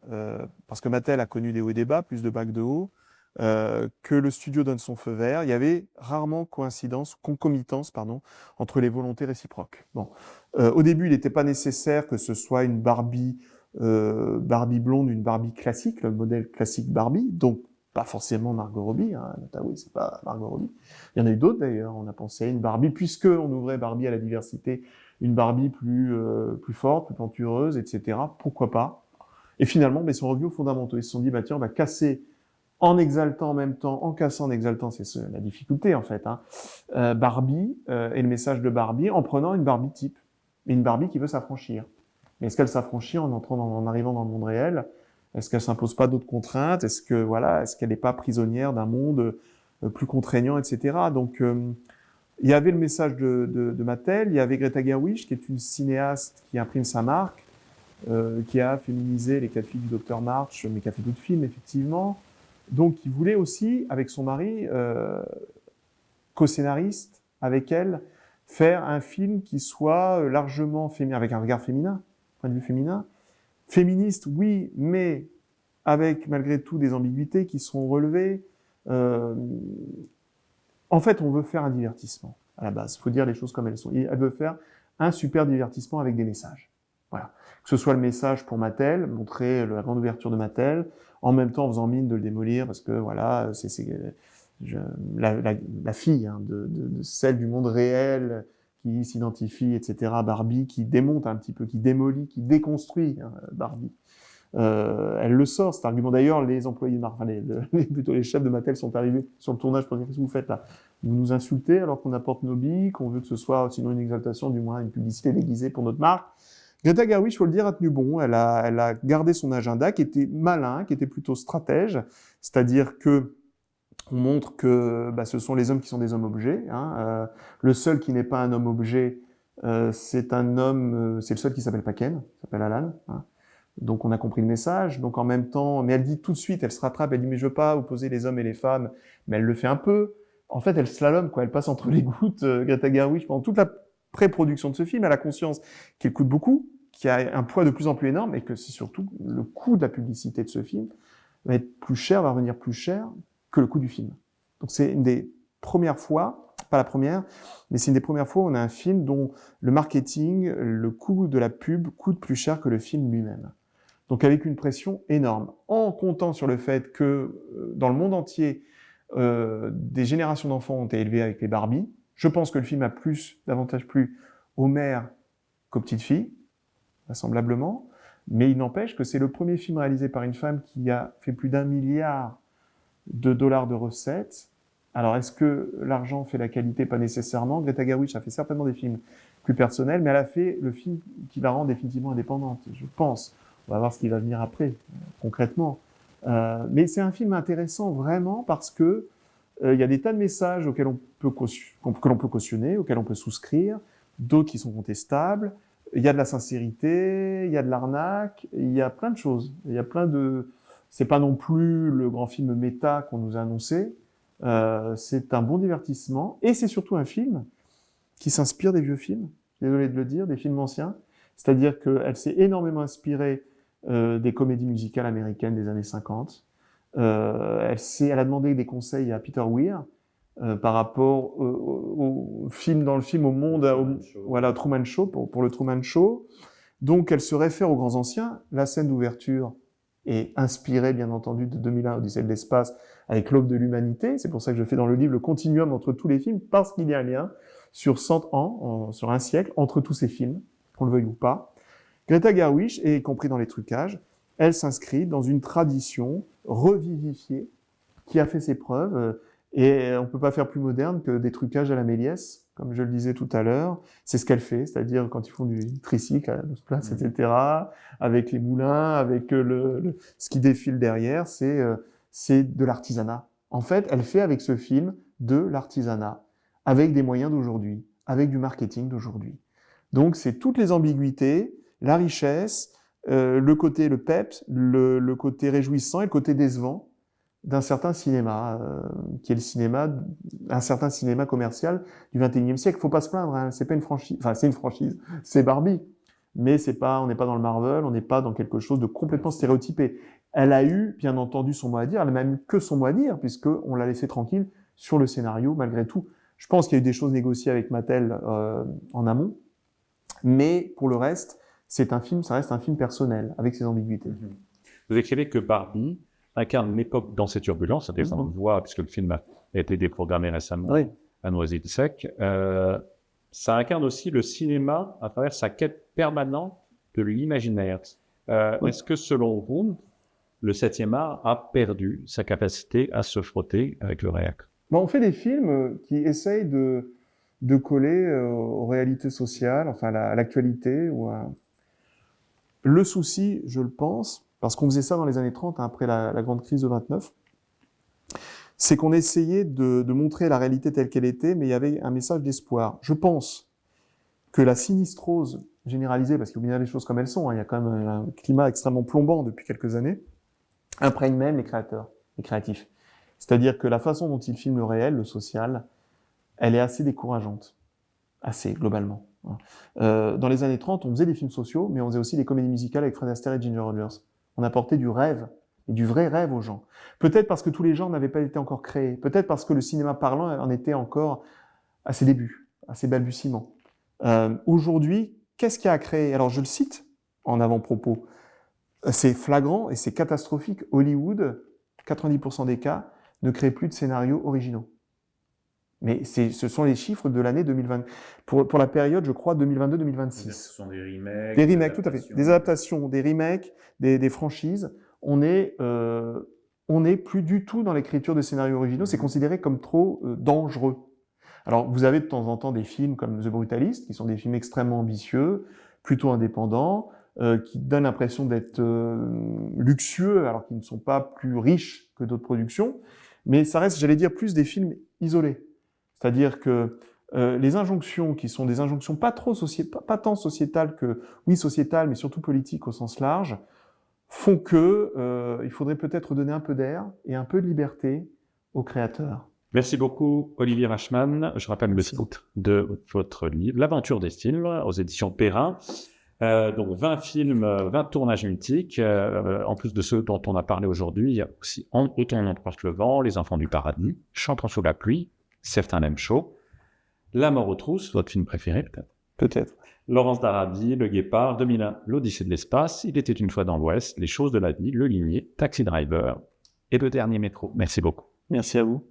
parce que Mattel a connu des hauts et des bas, plus de bas que de hauts, que le studio donne son feu vert. Il y avait rarement concomitance, entre les volontés réciproques. Bon, au début, il n'était pas nécessaire que ce soit une Barbie blonde, une Barbie classique, le modèle classique Barbie, donc pas forcément Margot Robbie, hein, oui, c'est pas Margot Robbie. Il y en a eu d'autres d'ailleurs. On a pensé à une Barbie, puisque on ouvrait Barbie à la diversité, une Barbie plus forte, plus plantureuse, etc. Pourquoi pas? Et finalement, ils sont revenus aux fondamentaux. Ils se sont dit, tiens, on va casser en exaltant en même temps, en cassant, en exaltant, c'est la difficulté en fait, hein. Barbie et le message de Barbie en prenant une Barbie type, une Barbie qui veut s'affranchir. Mais est-ce qu'elle s'affranchit en arrivant dans le monde réel? Est-ce qu'elle s'impose pas d'autres contraintes? Est-ce qu'elle n'est pas prisonnière d'un monde plus contraignant, etc. Donc, il y avait le message de Mattel, il y avait Greta Gerwig, qui est une cinéaste qui imprime sa marque, qui a féminisé les 4 filles du Dr March, mais qui a fait d'autres films, effectivement. Donc, il voulait aussi, avec son mari, co-scénariste, avec elle, faire un film qui soit largement féminin, avec un regard féminin, point de vue féminin. Féministe, oui, mais avec malgré tout des ambiguïtés qui seront relevées. En fait, on veut faire un divertissement à la base. Il faut dire les choses comme elles sont. Elle veut faire un super divertissement avec des messages. Voilà. Que ce soit le message pour Mattel, montrer la grande ouverture de Mattel, en même temps en faisant mine de le démolir, parce que voilà, la fille de celle du monde réel qui s'identifie, etc., Barbie, qui démonte un petit peu, qui démolit, qui déconstruit Barbie. Elle le sort, cet argument. D'ailleurs, les employés de Marvel, plutôt les chefs de Mattel sont arrivés sur le tournage pour dire: qu'est-ce que vous faites là? Vous nous insultez alors qu'on apporte nos billes, qu'on veut que ce soit, sinon une exaltation, du moins une publicité déguisée pour notre marque. Greta Gerwig, il faut le dire, a tenu bon. Elle a gardé son agenda, qui était malin, qui était plutôt stratège, c'est-à-dire que on montre que ce sont les hommes qui sont des hommes-objets. Hein. Le seul qui n'est pas un homme-objet, c'est un homme, c'est le seul qui s'appelle pas Ken, s'appelle Alan. Hein. Donc on a compris le message. Donc en même temps, mais elle dit tout de suite, elle se rattrape, elle dit: mais je veux pas opposer les hommes et les femmes, mais elle le fait un peu. En fait, elle slalom, quoi. Elle passe entre les gouttes. Greta Gerwig, pendant toute la pré-production de ce film, elle a conscience qu'il coûte beaucoup, qu'il y a un poids de plus en plus énorme, et que c'est surtout le coût de la publicité de ce film va être plus cher, va revenir plus cher que le coût du film. Donc c'est une des premières fois, pas la première, mais c'est une des premières fois où on a un film dont le marketing, le coût de la pub coûte plus cher que le film lui-même. Donc avec une pression énorme, en comptant sur le fait que dans le monde entier, des générations d'enfants ont été élevés avec les Barbie. Je pense que le film a davantage plu aux mères qu'aux petites filles, vraisemblablement, mais il n'empêche que c'est le premier film réalisé par une femme qui a fait plus d'1 milliard de dollars de recettes. Alors, est-ce que l'argent fait la qualité? Pas nécessairement. Greta Gerwig a fait certainement des films plus personnels, mais elle a fait le film qui la rend définitivement indépendante, je pense. On va voir ce qui va venir après, concrètement. Mais c'est un film intéressant vraiment parce que il y a des tas de messages auxquels que l'on peut cautionner, auxquels on peut souscrire, d'autres qui sont contestables. Il y a de la sincérité, il y a de l'arnaque, il y a plein de choses. Il y a plein de... C'est pas non plus le grand film méta qu'on nous a annoncé. C'est un bon divertissement et c'est surtout un film qui s'inspire des vieux films. Désolé de le dire, des films anciens. C'est-à-dire qu'elle s'est énormément inspirée des comédies musicales américaines des années 50. Elle a demandé des conseils à Peter Weir par rapport au film, dans le film, au monde, voilà, Truman Show, pour le Truman Show. Donc, elle se réfère aux grands anciens. La scène d'ouverture est inspirée, bien entendu, de 2001, Odyssée de l'espace, avec l'aube de l'humanité. C'est pour ça que je fais dans le livre le continuum entre tous les films, parce qu'il y a un lien sur 100 ans, sur un siècle, entre tous ces films, qu'on le veuille ou pas. Greta Gerwig, y compris dans les trucages, elle s'inscrit dans une tradition revivifiée qui a fait ses preuves, et on peut pas faire plus moderne que des trucages à la Méliès, comme je le disais tout à l'heure. C'est ce qu'elle fait, c'est-à-dire quand ils font du tricycle à Los Place, etc., avec les moulins, avec ce qui défile derrière, c'est de l'artisanat. En fait, elle fait avec ce film de l'artisanat, avec des moyens d'aujourd'hui, avec du marketing d'aujourd'hui. Donc c'est toutes les ambiguïtés, la richesse, le côté, le peps, le côté réjouissant et le côté décevant d'un certain cinéma, qui est le cinéma, un certain cinéma commercial du XXIe siècle. Faut pas se plaindre, hein, c'est pas une franchise, enfin c'est une franchise, c'est Barbie, mais c'est pas, on n'est pas dans le Marvel, on n'est pas dans quelque chose de complètement stéréotypé. Elle a eu, bien entendu, son mot à dire. Elle n'a même eu que son mot à dire, puisqu'on l'a laissé tranquille sur le scénario, malgré tout. Je pense qu'il y a eu des choses négociées avec Mattel en amont. Mais pour le reste, ça reste un film personnel, avec ses ambiguïtés. Vous écrivez que Barbie incarne une époque dans ces turbulences, c'est-à-dire qu'on le voit, puisque le film a été déprogrammé récemment à Noisy-le-Sec. Ça incarne aussi le cinéma à travers sa quête permanente de l'imaginaire. Est-ce que, selon vous, le 7e art a perdu sa capacité à se frotter avec le réel? On fait des films qui essayent de coller aux réalités sociales, enfin à l'actualité. Le souci, je le pense, parce qu'on faisait ça dans les années 30, après la grande crise de 29, c'est qu'on essayait de montrer la réalité telle qu'elle était, mais il y avait un message d'espoir. Je pense que la sinistrose généralisée, parce qu'il faut bien dire les choses comme elles sont, il y a quand même un climat extrêmement plombant depuis quelques années, imprègne même les créateurs, les créatifs. C'est-à-dire que la façon dont ils filment le réel, le social, elle est assez décourageante. Assez, globalement. Dans les années 30, on faisait des films sociaux, mais on faisait aussi des comédies musicales avec Fred Astaire et Ginger Rogers. On apportait du rêve, et du vrai rêve aux gens. Peut-être parce que tous les genres n'avaient pas été encore créés. Peut-être parce que le cinéma parlant en était encore à ses débuts, à ses balbutiements. Aujourd'hui, qu'est-ce qu'il y a à créer? Alors, je le cite en avant-propos. C'est flagrant et c'est catastrophique. Hollywood, 90% des cas, ne crée plus de scénarios originaux. Mais ce sont les chiffres de l'année 2020. Pour la période, je crois, 2022-2026. Ce sont des remakes. Des remakes, tout à fait. Des adaptations, des remakes, des franchises. On est plus du tout dans l'écriture de scénarios originaux. C'est considéré comme trop dangereux. Alors, vous avez de temps en temps des films comme The Brutalist, qui sont des films extrêmement ambitieux, plutôt indépendants, qui donnent l'impression d'être luxueux, alors qu'ils ne sont pas plus riches que d'autres productions. Mais ça reste, j'allais dire, plus des films isolés. C'est-à-dire que les injonctions, qui sont des injonctions pas tant sociétales que, oui, sociétales, mais surtout politiques au sens large, font que il faudrait peut-être donner un peu d'air et un peu de liberté aux créateurs. Merci beaucoup, Olivier Rachman. Je rappelle le titre de votre livre, L'Aventure des styles, aux éditions Perrin. Donc 20 films, 20 tournages mythiques. En plus de ceux dont on a parlé aujourd'hui, il y a aussi Autant on emporte le vent, Les Enfants du Paradis, Chantons sous la pluie, Certains l'aiment chaud, La mort aux trousses, votre film préféré peut-être. Peut-être. Laurence d'Arabie, Le Guépard, 2001, L'Odyssée de l'espace, Il était une fois dans l'Ouest, Les choses de la vie, Le Limier, Taxi Driver et Le Dernier Métro. Merci beaucoup. Merci à vous.